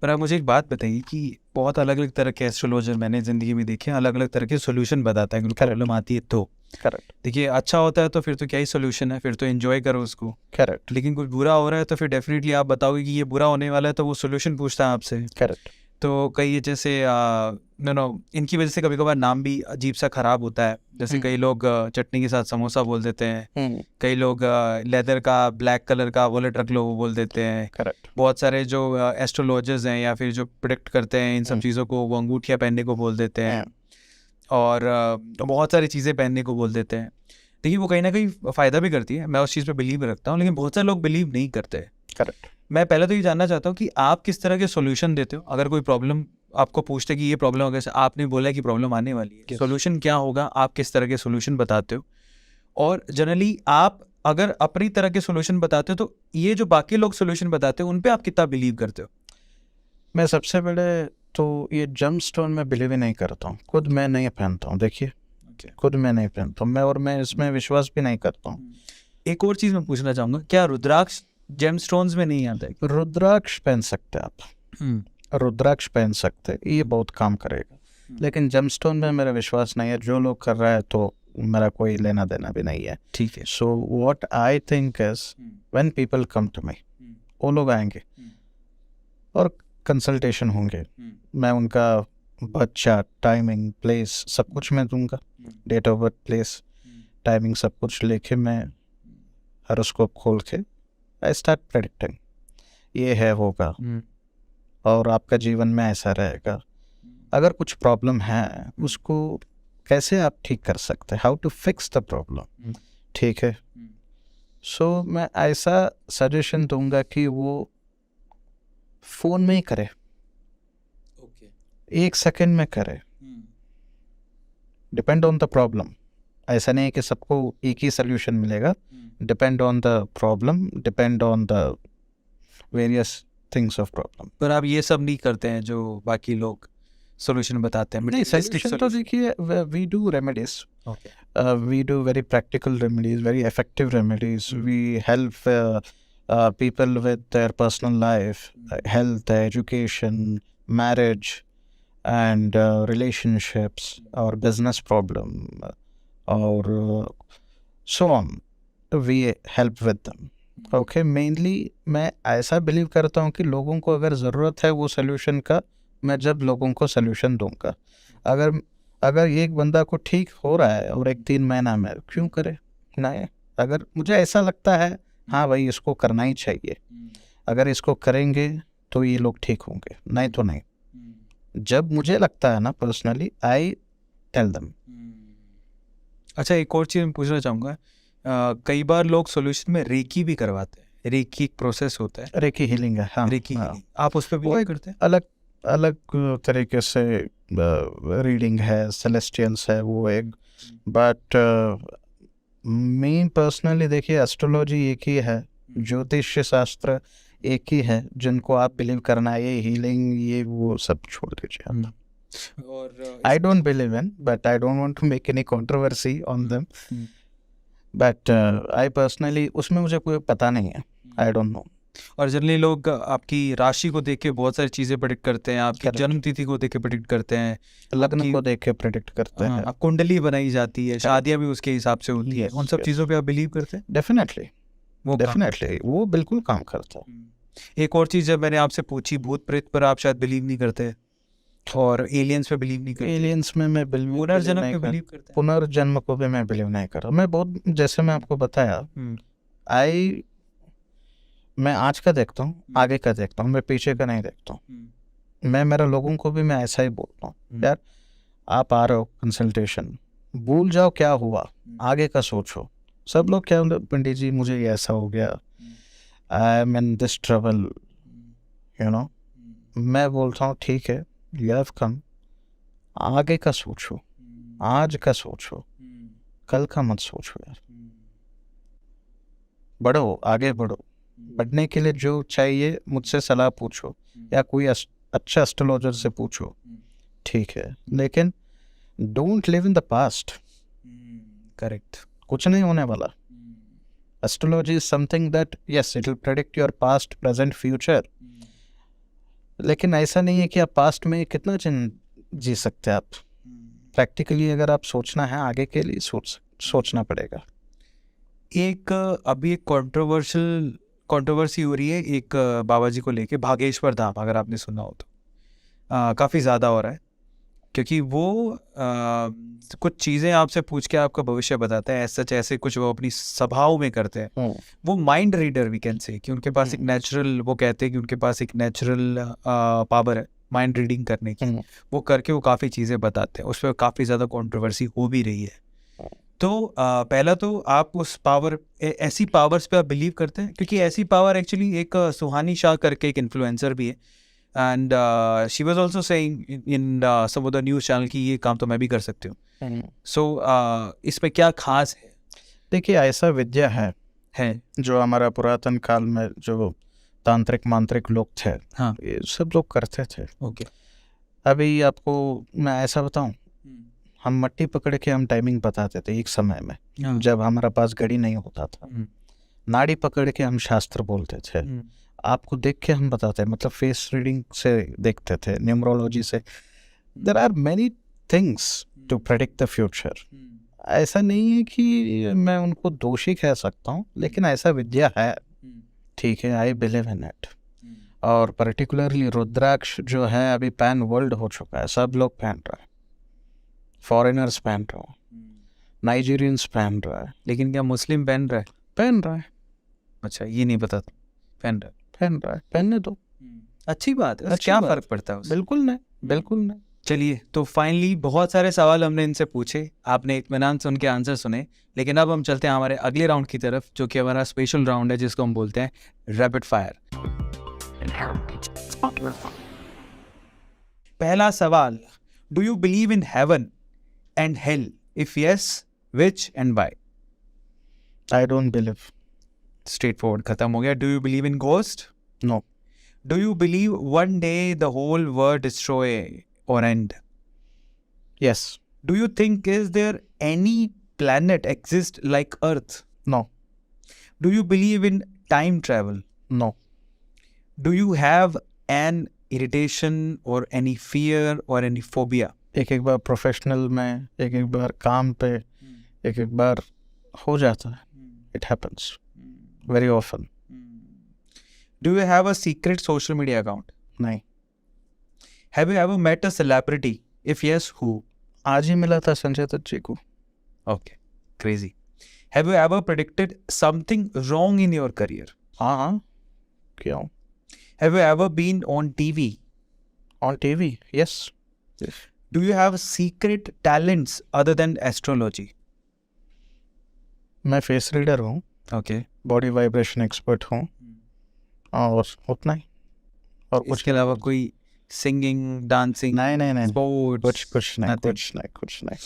पर आप मुझे एक बात बताइए कि बहुत अलग अलग तरह के एस्ट्रोलॉजर मैंने ज़िंदगी में देखे हैं, अलग अलग तरह के सोल्यूशन बताता है कि प्रॉब्लम आती है तो। करेक्ट देखिए, अच्छा होता है तो फिर तो क्या ही सोल्यूशन है, फिर तो एंजॉय करो उसको। करेक्ट लेकिन कुछ बुरा हो रहा है तो फिर डेफिनेटली आप बताओगे कि ये बुरा होने वाला है, तो वो सोल्यूशन पूछता है आपसे। करेक्ट। तो कई जैसे नो इनकी वजह से कभी कभार नाम भी अजीब सा ख़राब होता है। जैसे कई लोग चटनी के साथ समोसा बोल देते हैं, कई लोग लेदर का ब्लैक कलर का वॉलेट रख लो वो बोल देते हैं। करेक्ट। बहुत सारे जो एस्ट्रोलॉजर्स हैं या फिर जो प्रिडिक्ट करते हैं इन सब चीज़ों को, वो अंगूठियाँ पहनने को बोल देते हैं और बहुत सारी चीज़ें पहनने को बोल देते हैं। देखिए, वो कहीं ना कहीं फ़ायदा भी करती है, मैं उस चीज़ पे बिलीव रखता हूँ, लेकिन बहुत सारे लोग बिलीव नहीं करते। करेक्ट। मैं पहले तो ये जानना चाहता हूँ कि आप किस तरह के सॉल्यूशन देते हो। अगर कोई प्रॉब्लम आपको पूछते कि ये प्रॉब्लम हो, जैसे आपने बोला कि प्रॉब्लम आने वाली है, सॉल्यूशन क्या होगा, आप किस तरह के सॉल्यूशन बताते हो? और जनरली आप अगर अपनी तरह के सॉल्यूशन बताते हो तो ये जो बाकी लोग सॉल्यूशन बताते हो उन पे आप कितना बिलीव करते हो? मैं सबसे बड़े तो ये जम स्टोन में बिलीव ही नहीं करता हूँ, खुद मैं नहीं पहनता हूँ। देखिए, खुद मैं नहीं पहनता हूँ, मैं इसमें विश्वास भी नहीं करता हूँ। एक और चीज़ मैं पूछना चाहूँगा, क्या रुद्राक्ष जेमस्टोन्स में नहीं आता है? रुद्राक्ष पहन सकते आप, रुद्राक्ष पहन सकते, ये बहुत काम करेगा, लेकिन जमस्टोन में मेरा विश्वास नहीं है। जो लोग कर रहा है तो मेरा कोई लेना देना भी नहीं है। ठीक है। So what I think is when people come to me, वो लोग आएंगे और कंसल्टेशन होंगे, मैं उनका बच्चा, टाइमिंग, प्लेस सब कुछ मैं दूंगा, date of birth, place, timing सब कुछ लेके मैं हॉरोस्कोप खोल के आई स्टार्ट प्रेडिक्टिंग, ये है होगा और आपका जीवन में ऐसा रहेगा। अगर कुछ प्रॉब्लम है उसको कैसे आप ठीक कर सकते हैं, how to fix the problem, ठीक है। सो मैं ऐसा सजेशन दूंगा कि वो फ़ोन में ही करे, 1 सेकंड में करे, डिपेंड ऑन द प्रॉब्लम। ऐसा नहीं है कि सबको एक ही सोल्यूशन मिलेगा, depend on the problem, depend on the various things of problem. पर आप ये सब नहीं करते हैं जो बाकी लोग सॉल्यूशन बताते हैं? नहीं, सोल्यूशन तो देखिए, we do remedies, we do very practical remedies, very effective remedies. We help people with their personal life, health, education, marriage, and relationships, or business problem, or so on. We help with them. Okay, mainly मैं ऐसा believe करता हूँ कि लोगों को अगर ज़रूरत है वो सोल्यूशन का, मैं जब लोगों को सोल्यूशन दूंगा। अगर एक बंदा को ठीक हो रहा है और 1-3 महीना में, क्यों करे ना? अगर मुझे ऐसा लगता है हाँ भाई इसको करना ही चाहिए, अगर इसको करेंगे तो ये लोग ठीक होंगे, नहीं तो नहीं। जब मुझे लगता है ना पर्सनली, आई टेल देम। अच्छा, एक और चीज़ मैं पूछना चाहूँगा, कई बार लोग सॉल्यूशन में रेकी भी करवाते हैं। रेकी एक प्रोसेस होता है, रेकी हीलिंग है, हाँ, रेकी हाँ। healing। आप उस पर बिलीव करते हैं? अलग तरीके से रीडिंग है, सेलेस्टियल्स है, वो एक। बट मी पर्सनली देखिए, एस्ट्रोलॉजी एक ही है, ज्योतिष शास्त्र एक ही है, जिनको आप बिलीव करना है, ये हीलिंग ये वो सब छोड़ दीजिए। और I don't believe in, but I don't want to make any controversy on them, but I personally उसमें मुझे कोई पता नहीं है, आई डोंट नो। और जनरली लोग आपकी राशि को देख के बहुत सारी चीजें प्रेडिक्ट करते हैं, आपकी Correct. जन्म तिथि को देख के प्रेडिक्ट करते हैं, लग्न आपकी- को देख के प्रेडिक्ट करते हाँ, हैं। कुंडली बनाई जाती है, शादियां भी उसके हिसाब से होती है। Yes, उन सब yes. चीजों पे आप बिलीव करते हैं? डेफिनेटली वो काम- डेफिनेटली वो बिल्कुल काम करता है। एक और चीज जब मैंने आपसे पूछी, भूत प्रेत पर आप शायद बिलीव नहीं करते और एलियंस पे बिलीव नहीं करते, एलियंस में मैं बिल्कुल पुनर्जन्म नहीं पे कर- बिलीव करते हैं? पुनर्जन्म को भी मैं बिलीव नहीं कर रहा। मैं बहुत, जैसे मैं आपको बताया, मैं आज का देखता हूँ, आगे का देखता हूँ, मैं पीछे का नहीं देखता हूँ। मैं मेरे लोगों को भी मैं ऐसा ही बोलता हूँ, यार आप आ रहे हो कंसल्टेशन, भूल जाओ क्या हुआ, आगे का सोचो। सब लोग क्या बोलते, पंडित जी मुझे ये ऐसा हो गया, I am in this trouble, you know. मैं बोलता हूँ ठीक है, यू हैव कम, आगे का सोचो, आज का सोचो, कल का मत सोचो यार। बढ़ो, आगे बढ़ो। बढ़ने के लिए जो चाहिए मुझसे सलाह पूछो या कोई अच्छा एस्ट्रोलॉजर से पूछो, ठीक है, लेकिन don't live in the past. Correct. कुछ नहीं होने वाला। Astrology is something that yes it will predict your past, present, future, लेकिन ऐसा नहीं है कि आप पास्ट में कितना जी सकते हैं आप। प्रैक्टिकली अगर आप सोचना है आगे के लिए, सोचना पड़ेगा। एक अभी एक कंट्रोवर्सी हो रही है एक बाबा जी को लेके, भागेश्वर धाम, अगर आपने सुना हो तो काफ़ी ज़्यादा हो रहा है, क्योंकि वो कुछ चीज़ें आपसे पूछ के आपका भविष्य बताता है। ऐसे कुछ वो अपनी सभाओं में करते हैं। वो mind reader we can say, कि उनके पास एक नेचुरल, वो कहते हैं कि उनके पास एक नेचुरल पावर है माइंड रीडिंग करने की। वो करके वो काफ़ी चीज़ें बताते हैं, उस पर काफ़ी ज़्यादा कंट्रोवर्सी हो भी रही है। तो पहला तो आप उस पावर, ऐसी पावर्स पे आप बिलीव करते हैं? क्योंकि ऐसी पावर एक्चुअली एक सुहानी शाह करके एक इन्फ्लुएंसर भी है, and she was also saying in some of the news channel कि ये काम तो मैं भी कर सकती हूँ। सो इसमें क्या खास है? देखिए, ऐसा विद्या है जो हमारा पुरातन काल में जो तांत्रिक मांत्रिक लोग थे, हाँ, ये सब लोग करते थे। ओके। अभी आपको मैं ऐसा बताऊं, हम मट्टी पकड़ के हम टाइमिंग बताते थे एक समय में, हाँ। जब हमारा पास घड़ी नहीं होता था। नाड़ी पकड़ के हम शास्त्र बोलते थे। आपको देख के हम बताते, मतलब फेस रीडिंग से देखते थे, न्यूमरोलॉजी से। There are many things to predict the future. ऐसा नहीं है कि मैं उनको दोषी कह सकता हूँ, लेकिन ऐसा विद्या है, ठीक है, आई बिलीव इन इट। और पर्टिकुलरली रुद्राक्ष जो है अभी पैन वर्ल्ड हो चुका है, सब लोग पहन रहे हैं, फॉरेनर्स पहन रहे हैं, नाइजीरियंस पहन रहा है। लेकिन क्या मुस्लिम पहन रहा है? पहन रहा है। अच्छा, ये नहीं पता था। पहन रहा है, पहनने दो, अच्छी बात है। अच्छी क्या बात। फर्क पड़ता है उससे? बिल्कुल नहीं, बिल्कुल नहीं। चलिए, तो फाइनली बहुत सारे सवाल हमने इनसे पूछे, आपने इत्मीनान से उनके आंसर सुने, लेकिन अब हम चलते हैं हमारे अगले राउंड की तरफ, जो कि हमारा स्पेशल राउंड है, जिसको हम बोलते हैं रैपिड फायर। पहला सवाल, do you believe in heaven and hell? If yes, which and why? I don't believe. Straight forward, खत्म हो गया। Do you believe in ghost? No. Do you believe one day the whole world destroy or end? Yes. Do you think is there any planet exist like Earth? No. Do you believe in time travel? No. Do you have an irritation or any fear or any phobia? एक बार professional में, एक बार काम पे, एक बार हो जाता है। It happens very often. Do you have a secret social media account? नहीं। Have you ever met a celebrity? If yes, who? आज ही मिला था संजय दत्त जी को। Okay, crazy. Have you ever predicted something wrong in your career? हाँ, क्यों? Have you ever been on TV? On TV? Yes. Yes. Do you have secret talents other than astrology? मैं face reader हूँ, Okay. Body vibration expert हूँ, और उतना ही। और कुछ इसके अलावा कोई singing, dancing, नहीं, sports? कुछ nothing. नहीं।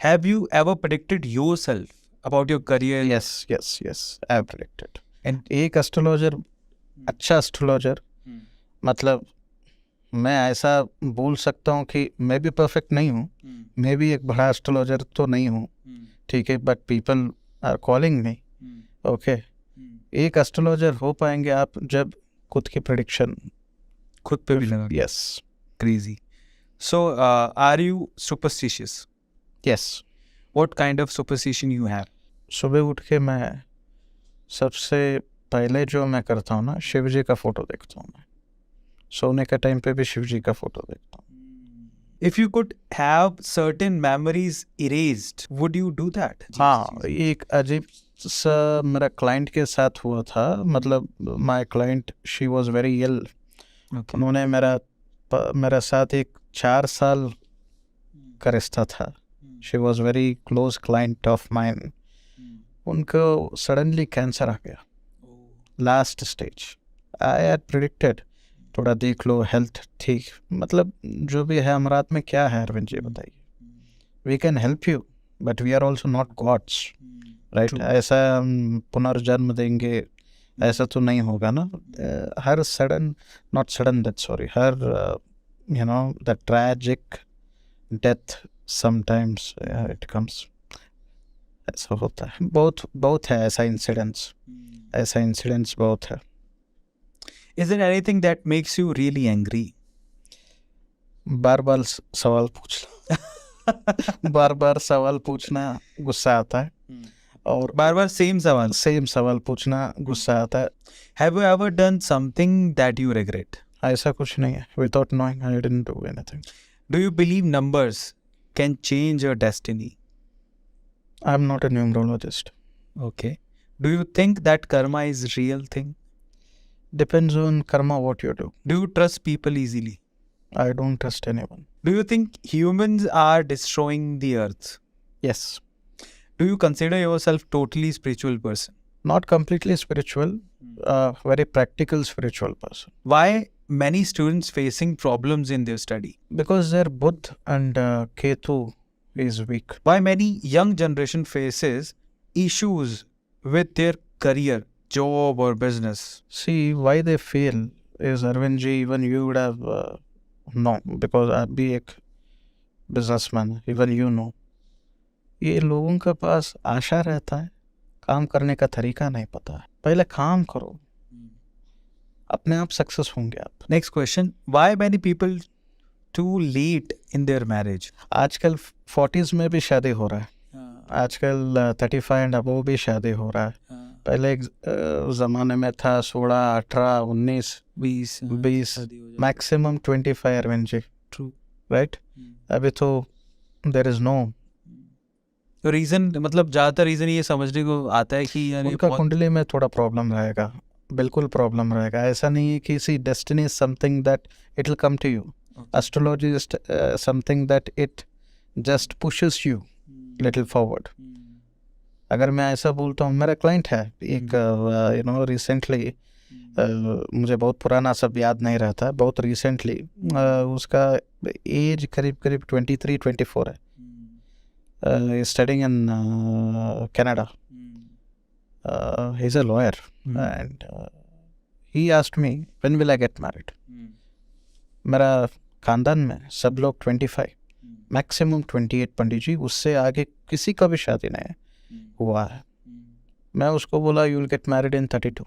Have you ever predicted yourself about your career? Yes. I have predicted. And एक एस्ट्रोलॉजर, अच्छा एस्ट्रोलॉजर, मतलब मैं ऐसा बोल सकता हूँ कि मैं भी परफेक्ट नहीं हूँ, मैं भी एक बड़ा एस्ट्रोलॉजर तो नहीं हूँ, ठीक है, but people are calling me, okay, एक एस्ट्रोलॉजर हो पाएंगे आप जब खुद की प्रेडिक्शन खुद पे भी लगा yes crazy. So, are you superstitious? Yes What kind of superstition you have? सुबह उठ के मैं सबसे पहले जो मैं करता हूँ ना, शिव जी का फोटो देखता हूँ मैं, सोने के टाइम पे भी शिव जी का फोटो देखता हूँ. If you could have certain memories erased, would you do that? हाँ, एक अजीब सा मेरा क्लाइंट के साथ हुआ था. मतलब my client she was very ill. Okay. उन्होंने मेरा साथ एक 4 साल का रिश्ता था. She was very close client of mine. उनको सडनली कैंसर आ गया, last stage. I had predicted, थोड़ा देख लो हेल्थ ठीक. मतलब जो भी है हमारे हाथ में क्या है अरविंद जी बताइए. We can help you but we are also not gods, right. ऐसा हम पुनर्जन्म देंगे ऐसा तो नहीं होगा ना. Her sudden, not sudden death, sorry, her you know the tragic death sometimes it comes. ऐसा होता है. बहुत है ऐसा इंसिडेंट्स बहुत है. Is there anything that makes you really angry? बार बार सवाल पूछना बार सवाल पूछना गुस्सा आता है. और बार सेम सवाल पूछना गुस्सा आता है. Have you ever done something that you regret? ऐसा कुछ नहीं है. Without knowing, I didn't do anything. Do you believe numbers can change your destiny? I'm not a numerologist. Okay. Do you think that karma is real thing? Depends on karma what you do. Do you trust people easily? I don't trust anyone. Do you think humans are destroying the earth? Yes. Do you consider yourself totally spiritual person? Not completely spiritual, very practical spiritual person. Why many students facing problems in their study? Because their Budh and Ketu is weak. Why many young generation faces issues with their career, job or business? See, why they fail is, Arvind ji, even you would have known, because आप भी एक businessman, even you know. ये लोगों के पास आशा रहता है, काम करने का तरीका नहीं पता है. पहले काम करो, अपने आप सक्सेस होंगे आप. Next question. Why many people too late in their marriage? आजकल 40s में भी शादी हो रहा है. आजकल 35 एंड अबव भी शादी हो रहा है. पहले एक ज़माने में था 16, 18, 19, 20, maximum 25 Arvind ji. True. Right. अभी तो देयर इज नो. तो रीजन, मतलब ज़्यादातर रीजन ये समझने को आता है कि यानी उनका कुंडली में थोड़ा प्रॉब्लम रहेगा. बिल्कुल प्रॉब्लम रहेगा. ऐसा नहीं है कि see destiny is something that it will come to you. Astrology is something that it just pushes you little forward. अगर मैं ऐसा बोलता हूँ, मेरा क्लाइंट है एक यू नो रिसेंटली, मुझे बहुत पुराना सब याद नहीं रहता है, बहुत रिसेंटली उसका एज करीब 23-24 है. Studying in Canada. He is a lawyer and he asked me when will I get married. मेरा खानदान में सब लोग 25, मैक्सिमम 28 पंडित जी, उससे आगे किसी का भी शादी नहीं हुआ है. मैं उसको बोला you will get married in 32.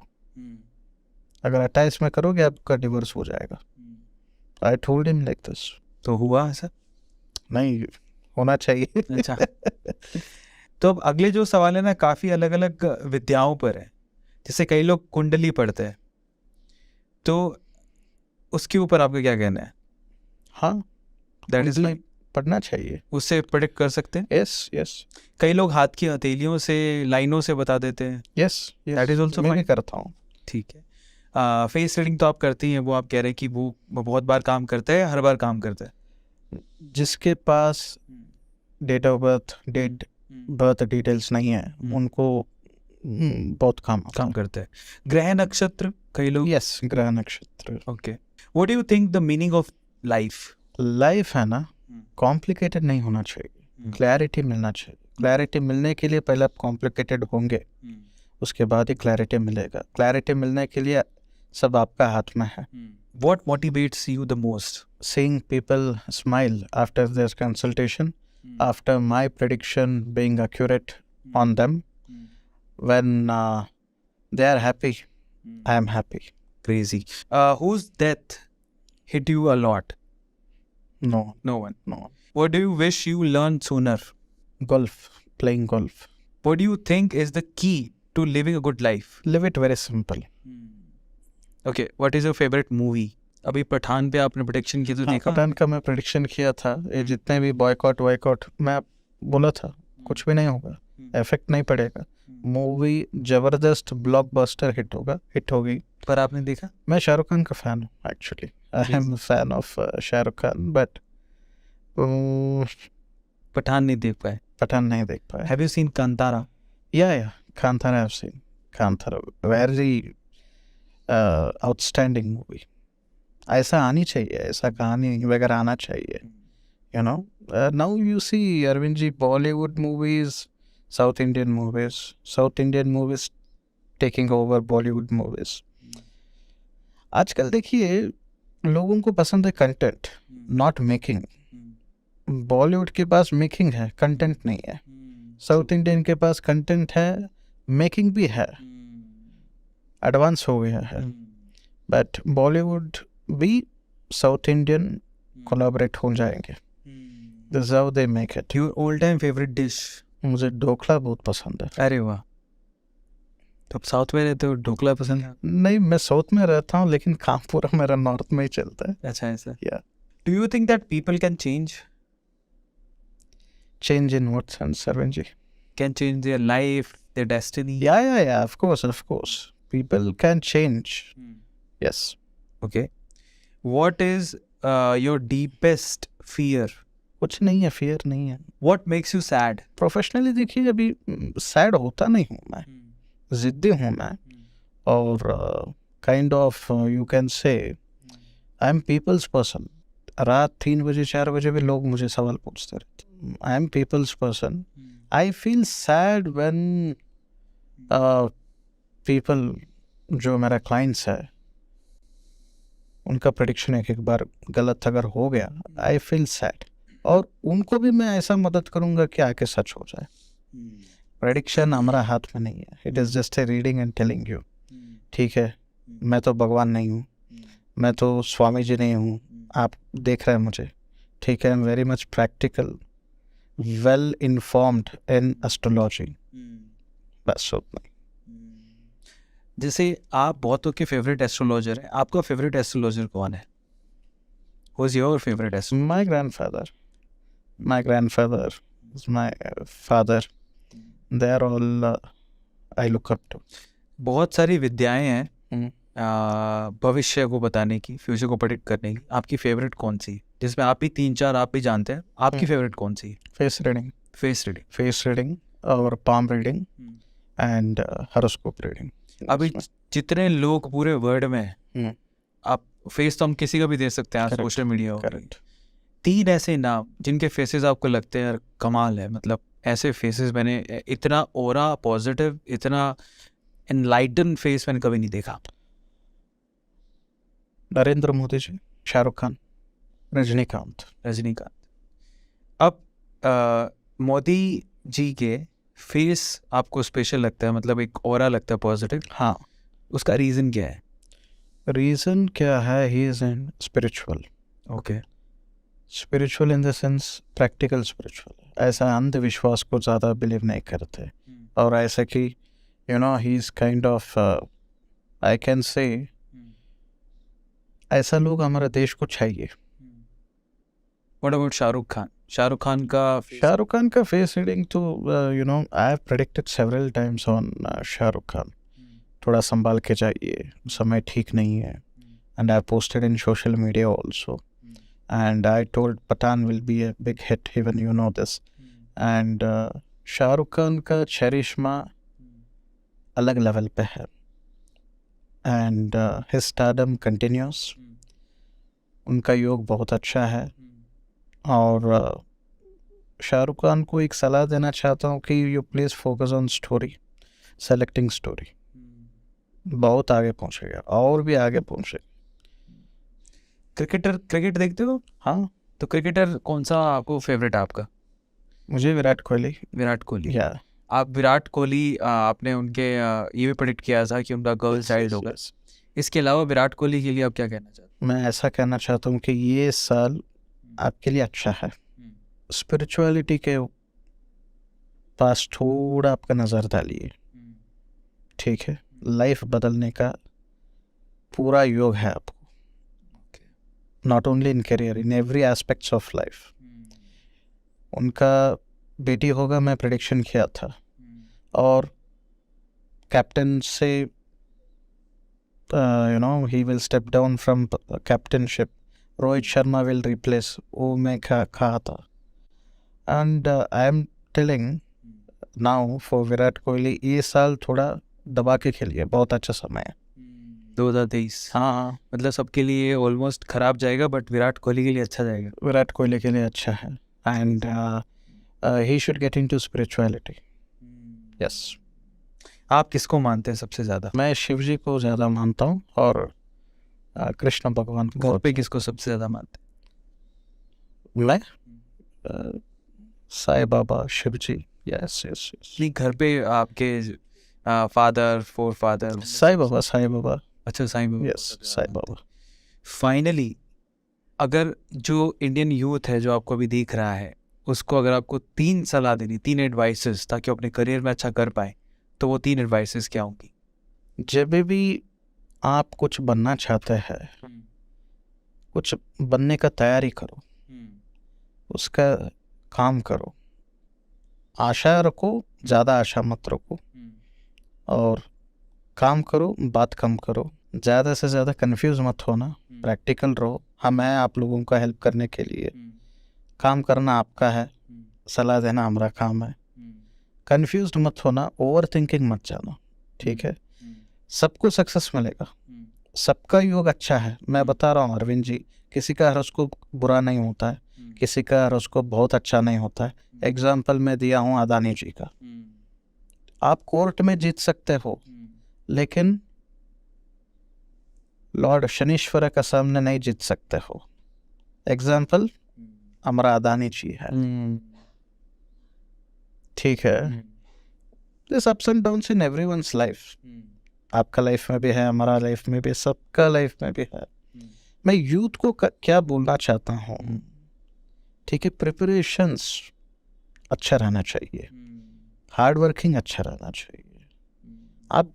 अगर 28 में करोगे आपका डिवोर्स हो जाएगा. I told him like this. तो हुआ ऐसा? नहीं होना चाहिए. अच्छा. तो अब अगले जो सवाल है ना, काफ़ी अलग अलग विद्याओं पर है. जैसे कई लोग कुंडली पढ़ते हैं, तो उसके ऊपर आपका क्या कहना है? हाँ, दैट इज लाइक पढ़ना चाहिए. उससे प्रेडिक्ट कर सकते हैं. यस. कई लोग हाथ की हथेलियों से, लाइनों से बता देते हैं. यस, दैट इज ऑल्सो मैं भी करता हूँ. ठीक है. फेस रीडिंग तो आप करती हैं, वो आप कह रहे हैं कि वो बहुत बार काम करता है, हर बार काम करता है. जिसके पास डेट ऑफ बर्थ डिटेल्स नहीं है उनको बहुत काम करते हैं. ग्रह नक्षत्र कई लोग. यस, ग्रह नक्षत्र. Okay. What do you think the meaning of life है ना, कॉम्प्लिकेटेड नहीं होना चाहिए. क्लैरिटी मिलना चाहिए. क्लैरिटी मिलने के लिए पहले आप कॉम्प्लिकेटेड होंगे, उसके बाद ही क्लैरिटी मिलेगा. क्लैरिटी मिलने के लिए सब आपका हाथ में है. What motivates you the most? Seeing people smile after their consultation, after my prediction being accurate on them, when They are happy. I am happy. Crazy. Whose death hit you a lot? No, No one. no. What do you wish you learned sooner? Golf, playing golf. What do you think is the key to living a good life? Live it very simple. Okay, what is your favorite movie? अभी पठान पे आपने prediction की तो देखा? पठान का मैं prediction किया था, ये जितने भी बॉयकॉट मैं बोला था कुछ भी नहीं होगा, इफेक्ट नहीं पड़ेगा, मूवी जबरदस्त ब्लॉकबस्टर हिट होगी। पर आपने देखा? मैं शाहरुख खान का फैन हूँ actually, I am fan of Shahrukh Khan, but Pathaan नहीं देख पाए। पठान नहीं देख पाया। Have you seen Kantara? Yeah, Kantara I've seen. Kantara very outstanding movie. ऐसा आनी चाहिए, ऐसा कहानी वगैरह आना चाहिए, you know. Now you see Arvind ji, Bollywood movies, South Indian movies taking over Bollywood movies. आजकल देखिए लोगों को पसंद है कंटेंट, नॉट मेकिंग। बॉलीवुड के पास मेकिंग है, कंटेंट नहीं है। साउथ इंडियन के पास कंटेंट है, मेकिंग भी है, एडवांस हो गया है। बट बॉलीवुड भी साउथ इंडियन कोलैबोरेट हो जाएंगे, this is how they make it. Your all-time favorite dish? मुझे ढोकला बहुत पसंद है। अरे वाह, तो आप साउथ में रहते हो, ढोकला पसंद है? नहीं, मैं साउथ में रहता हूँ लेकिन काम पूरा मेरा नॉर्थ में ही चलता है। अच्छा ऐसा। Yeah. Do you think that people can change? Change in what sense, Arvind ji? Can change their life, their destiny? Yeah, of course. People can change. Yes. Okay. What is your deepest fear? कुछ नहीं है, fear नहीं है। What makes you sad? Professionally देखिए, अभी sad होता नहीं हूँ मैं, जिद्दी हूँ मैं, और kind of you can say I am people's person. रात 3 बजे 4 बजे भी लोग मुझे सवाल पूछते रहते। I am people's person. I feel sad when people, जो मेरा क्लाइंट्स है, उनका प्रेडिक्शन एक बार गलत अगर हो गया, आई फील सैड, और उनको भी मैं ऐसा मदद करूँगा कि आके सच हो जाए। प्रेडिक्शन हमारा हाथ में नहीं है, it is just a reading and telling you. ठीक है, मैं तो भगवान नहीं हूँ, मैं तो स्वामी जी नहीं हूँ, आप देख रहे हैं मुझे। ठीक है, आई am very much practical, well informed in astrology, बस उतना। जैसे आप बहुतों के फेवरेट एस्ट्रोलॉजर हैं, आपका फेवरेट एस्ट्रोलॉजर कौन है? Who is your favorite astrologer? My grandfather is my father. They are all I look up to. बहुत सारी विद्याएं हैं हम्म। भविष्य को बताने की, फ्यूचर को प्रेडिक्ट करने की। आपकी फेवरेट कौन सी, जिसमें आप भी 3-4 आप भी जानते हैं, आपकी फेवरेट कौन सी? Face reading, face reading or palm reading, and horoscope reading. अभी जितने लोग पूरे वर्ल्ड में हैं, हम्म। आप फेस तो हम किसी का भी दे सकते हैं, Correct. सोशल मीडिया हो। Correct. 3 ऐसे नाम जिनके फेसेस आपको लगते हैं यार कमाल है, मतलब ऐसे फेसेस मैंने, इतना ओरा पॉजिटिव, इतना एनलाइटन फेस मैंने कभी नहीं देखा। नरेंद्र मोदी जी, शाहरुख खान, रजनीकांत। अब मोदी जी के फेस आपको स्पेशल लगता है, मतलब एक ओरा लगता है पॉजिटिव, हाँ, उसका रीज़न क्या है? रीज़न क्या है? He is in spiritual. Okay. Spiritual in the sense practical spiritual. ऐसा अंधविश्वास को ज़्यादा बिलीव नहीं करते, और ऐसा कि you know he is kind of, I can say, ऐसा लोग हमारे देश को चाहिए। What about Shahrukh Khan? शाहरुख खान का फेस रीडिंग तो you know I have predicted several times on Shahrukh Khan. थोड़ा संभाल के जाइए, समय ठीक नहीं है, and I posted in social media also, and I told Pathaan will be a big hit, even you know this. And Shahrukh Khan का चरिश्मा अलग लेवल पे है, एंड हिज स्टारडम कंटिन्यूस। उनका योग बहुत अच्छा है, और शाहरुख खान को एक सलाह देना चाहता हूँ कि you please focus on story, selecting story. बहुत आगे पहुँचेगा, और भी आगे पहुँचेगा। क्रिकेट देखते हो? हाँ, तो क्रिकेटर कौन सा आपको फेवरेट है आपका? मुझे विराट कोहली। विराट कोहली। या आप विराट कोहली आपने उनके ये भी प्रेडिक्ट किया था कि उनका गर्ल चाइल्ड होगा। इसके अलावा विराट कोहली के लिए आप क्या कहना चाहते मैं ऐसा कहना चाहता हूँ कि ये साल आपके लिए अच्छा है। हैं? स्पिरिचुअलिटी के पास थोड़ा आपका नज़र डालिए, ठीक है। लाइफ बदलने का पूरा योग है आपको, not only in career, in every aspects of life. उनका बेटी होगा, मैं प्रेडिक्शन किया था, और कैप्टन से you know he will step down from captaincy, Rohit Sharma will replace, वो मैं कहा था। And I am telling now for Virat Kohli, ये साल थोड़ा दबा के खेलिए, बहुत अच्छा समय है। 2023 हाँ, मतलब सबके लिए ऑलमोस्ट खराब जाएगा, बट विराट कोहली के लिए अच्छा जाएगा। विराट कोहली के लिए अच्छा है, and he should get into spirituality. Yes, आप किसको मानते हैं सबसे ज़्यादा? मैं शिव जी को ज़्यादा मानता हूँ, और कृष्ण भगवान को। घर पे किसको सबसे ज़्यादा मानते हैं? मैं साईं बाबा, शिव जी। यस यस यस, नहीं, घर पे आपके father, four father? Sai Baba, Sai Baba. अच्छा, साईं बाबा। यस, साईं बाबा। फाइनली, अगर जो इंडियन यूथ है जो आपको अभी दिख रहा है, उसको अगर आपको 3 सलाह देनी, 3 एडवाइसेस, ताकि वो अपने करियर में अच्छा कर पाए, तो वो 3 एडवाइसेस क्या होंगी? जब भी आप कुछ बनना चाहते हैं, कुछ बनने का तैयारी करो, उसका काम करो, आशा रखो, ज़्यादा आशा मत रखो, और काम करो, बात कम करो, ज़्यादा से ज़्यादा कंफ्यूज मत होना, प्रैक्टिकल रहो। हम हैं आप लोगों का हेल्प करने के लिए, काम करना आपका है, सलाह देना हमारा काम है। कंफ्यूज मत होना, ओवर थिंकिंग मत जाना, ठीक है। सबको सक्सेस मिलेगा, सबका योग अच्छा है। मैं बता रहा हूँ अरविंद जी, किसी का हॉरोस्कोप बुरा नहीं होता है, किसी का हॉरोस्कोप बहुत अच्छा नहीं होता है। एग्जाम्पल मैं दिया हूँ अदानी जी का। आप कोर्ट में जीत सकते हो, लेकिन लॉर्ड शनीश्वर का सामने नहीं जीत सकते हो। एग्जाम्पल हमारा अदानी जी है, ठीक है। This ups and downs in everyone's life, आपका लाइफ में भी है, हमारा लाइफ में भी, सबका लाइफ में भी है। मैं यूथ को क्या बोलना चाहता हूँ, ठीक है, प्रिपरेशंस अच्छा रहना चाहिए, हार्ड वर्किंग अच्छा रहना चाहिए। आप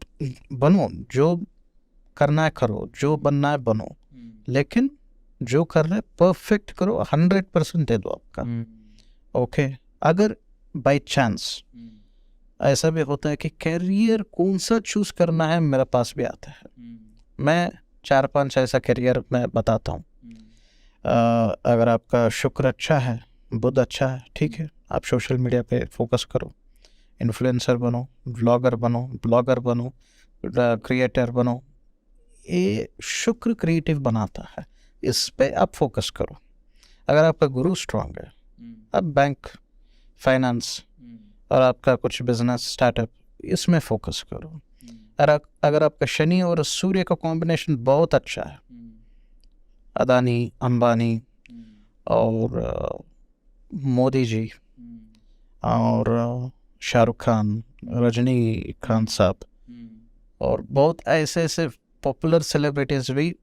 बनो, जो करना है करो, जो बनना है बनो, लेकिन जो कर रहे परफेक्ट करो, 100% दे दो आपका, ओके। अगर बाय चांस ऐसा भी होता है कि कैरियर कौन सा चूज करना है, मेरे पास भी आता है, मैं 4-5 ऐसा कैरियर मैं बताता हूँ। अगर आपका शुक्र अच्छा है, बुध अच्छा है, ठीक है, आप सोशल मीडिया पे फोकस करो, इन्फ्लुएंसर बनो, व्लॉगर बनो, ब्लॉगर बनो, क्रिएटर बनो। ये शुक्र क्रिएटिव बनाता है, इस पे आप फोकस करो। अगर आपका गुरु स्ट्रांग है, आप बैंक, फाइनेंस और आपका कुछ बिजनेस स्टार्टअप, इसमें फोकस करो। अगर आपका शनि और सूर्य का कॉम्बिनेशन बहुत अच्छा है, अदानी, अंबानी और मोदी जी और शाहरुख खान, रजनी खान साहब, और बहुत ऐसे ऐसे पॉपुलर सेलिब्रिटीज भी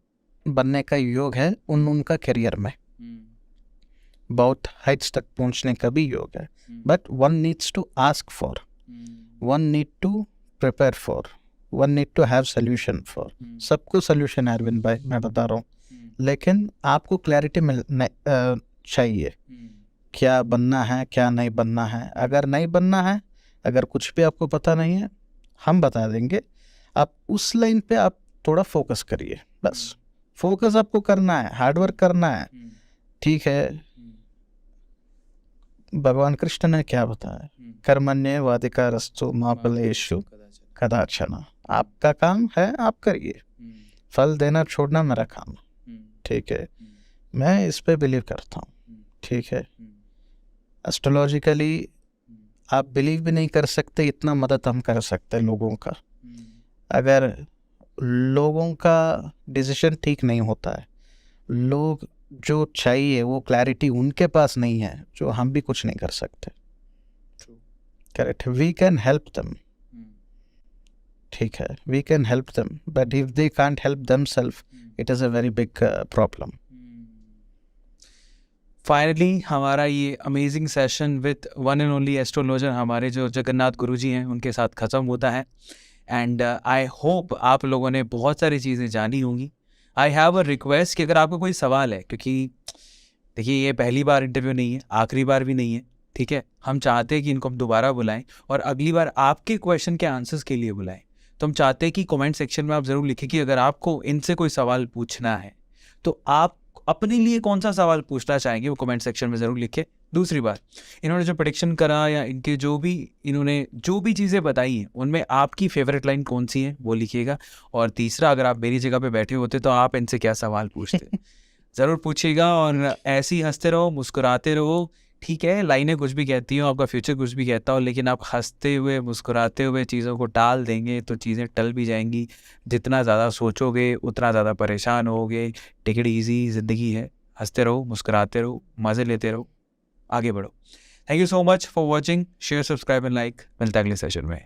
बनने का योग है उनका करियर में, बहुत हाइट्स तक पहुंचने का भी योग है। But one needs to ask for, one need to prepare for, one need to have solution for. सबको सोल्यूशन है अरविंद भाई, मैं बता रहा हूँ, लेकिन आपको क्लैरिटी चाहिए, क्या बनना है, क्या नहीं बनना है। अगर नहीं बनना है, अगर कुछ भी आपको पता नहीं है, हम बता देंगे, आप उस लाइन पे आप थोड़ा फोकस करिए, बस फोकस आपको करना है, हार्डवर्क करना है, ठीक है। भगवान कृष्ण ने क्या बताया, कर्मण्येवाधिकारस्तु मा फलेषु कदाचन। आपका काम है, आप करिए, फल देना छोड़ना मेरा काम है, ठीक है। मैं इस पे बिलीव करता हूँ, ठीक है। एस्ट्रोलॉजिकली आप बिलीव भी नहीं कर सकते, इतना मदद हम कर सकते हैं लोगों का। अगर लोगों का डिसीजन ठीक नहीं होता है, लोग जो चाहिए वो क्लैरिटी उनके पास नहीं है, जो हम भी कुछ नहीं कर सकते। Correct, we can help them, ठीक है, we can help them, but if they can't help themselves it is a very big problem. Finally हमारा ये amazing session with one and only astrologer हमारे जो जगन्नाथ गुरुजी हैं उनके साथ ख़त्म होता है. एंड आई होप आप लोगों ने बहुत सारी चीज़ें जानी होंगी. आई हैव अ रिक्वेस्ट कि अगर आपको कोई सवाल है, क्योंकि देखिए ये पहली बार इंटरव्यू नहीं है, आखिरी बार भी नहीं है, ठीक है, हम चाहते हैं कि इनको हम दोबारा बुलाएं और अगली बार आपके क्वेश्चन के आंसर्स के लिए बुलाएं. तो हम चाहते हैं कि कमेंट सेक्शन में आप ज़रूर लिखें कि अगर आपको इनसे कोई सवाल पूछना है तो आप अपने लिए कौन सा सवाल पूछना चाहेंगे, वो कमेंट सेक्शन में ज़रूर लिखें. दूसरी बात, इन्होंने जो प्रेडिक्शन करा या इनके इन्होंने जो भी चीज़ें बताई हैं उनमें आपकी फेवरेट लाइन कौन सी है वो लिखिएगा. और तीसरा, अगर आप मेरी जगह पे बैठे होते तो आप इनसे क्या सवाल पूछते ज़रूर पूछिएगा. और ऐसे ही हंसते रहो, मुस्कुराते रहो. ठीक है, लाइनें कुछ भी कहती हो, आपका फ्यूचर कुछ भी कहता हो, लेकिन आप हंसते हुए मुस्कुराते हुए चीज़ों को टाल देंगे तो चीज़ें टल भी जाएंगी. जितना ज़्यादा सोचोगे उतना ज़्यादा परेशान होगे. टेक इट ईजी, ज़िंदगी है. हंसते रहो, मुस्कुराते रहो, मज़े लेते रहो, आगे बढ़ो. Thank you so much for watching. Share, subscribe and like. मिलता है अगले सेशन में.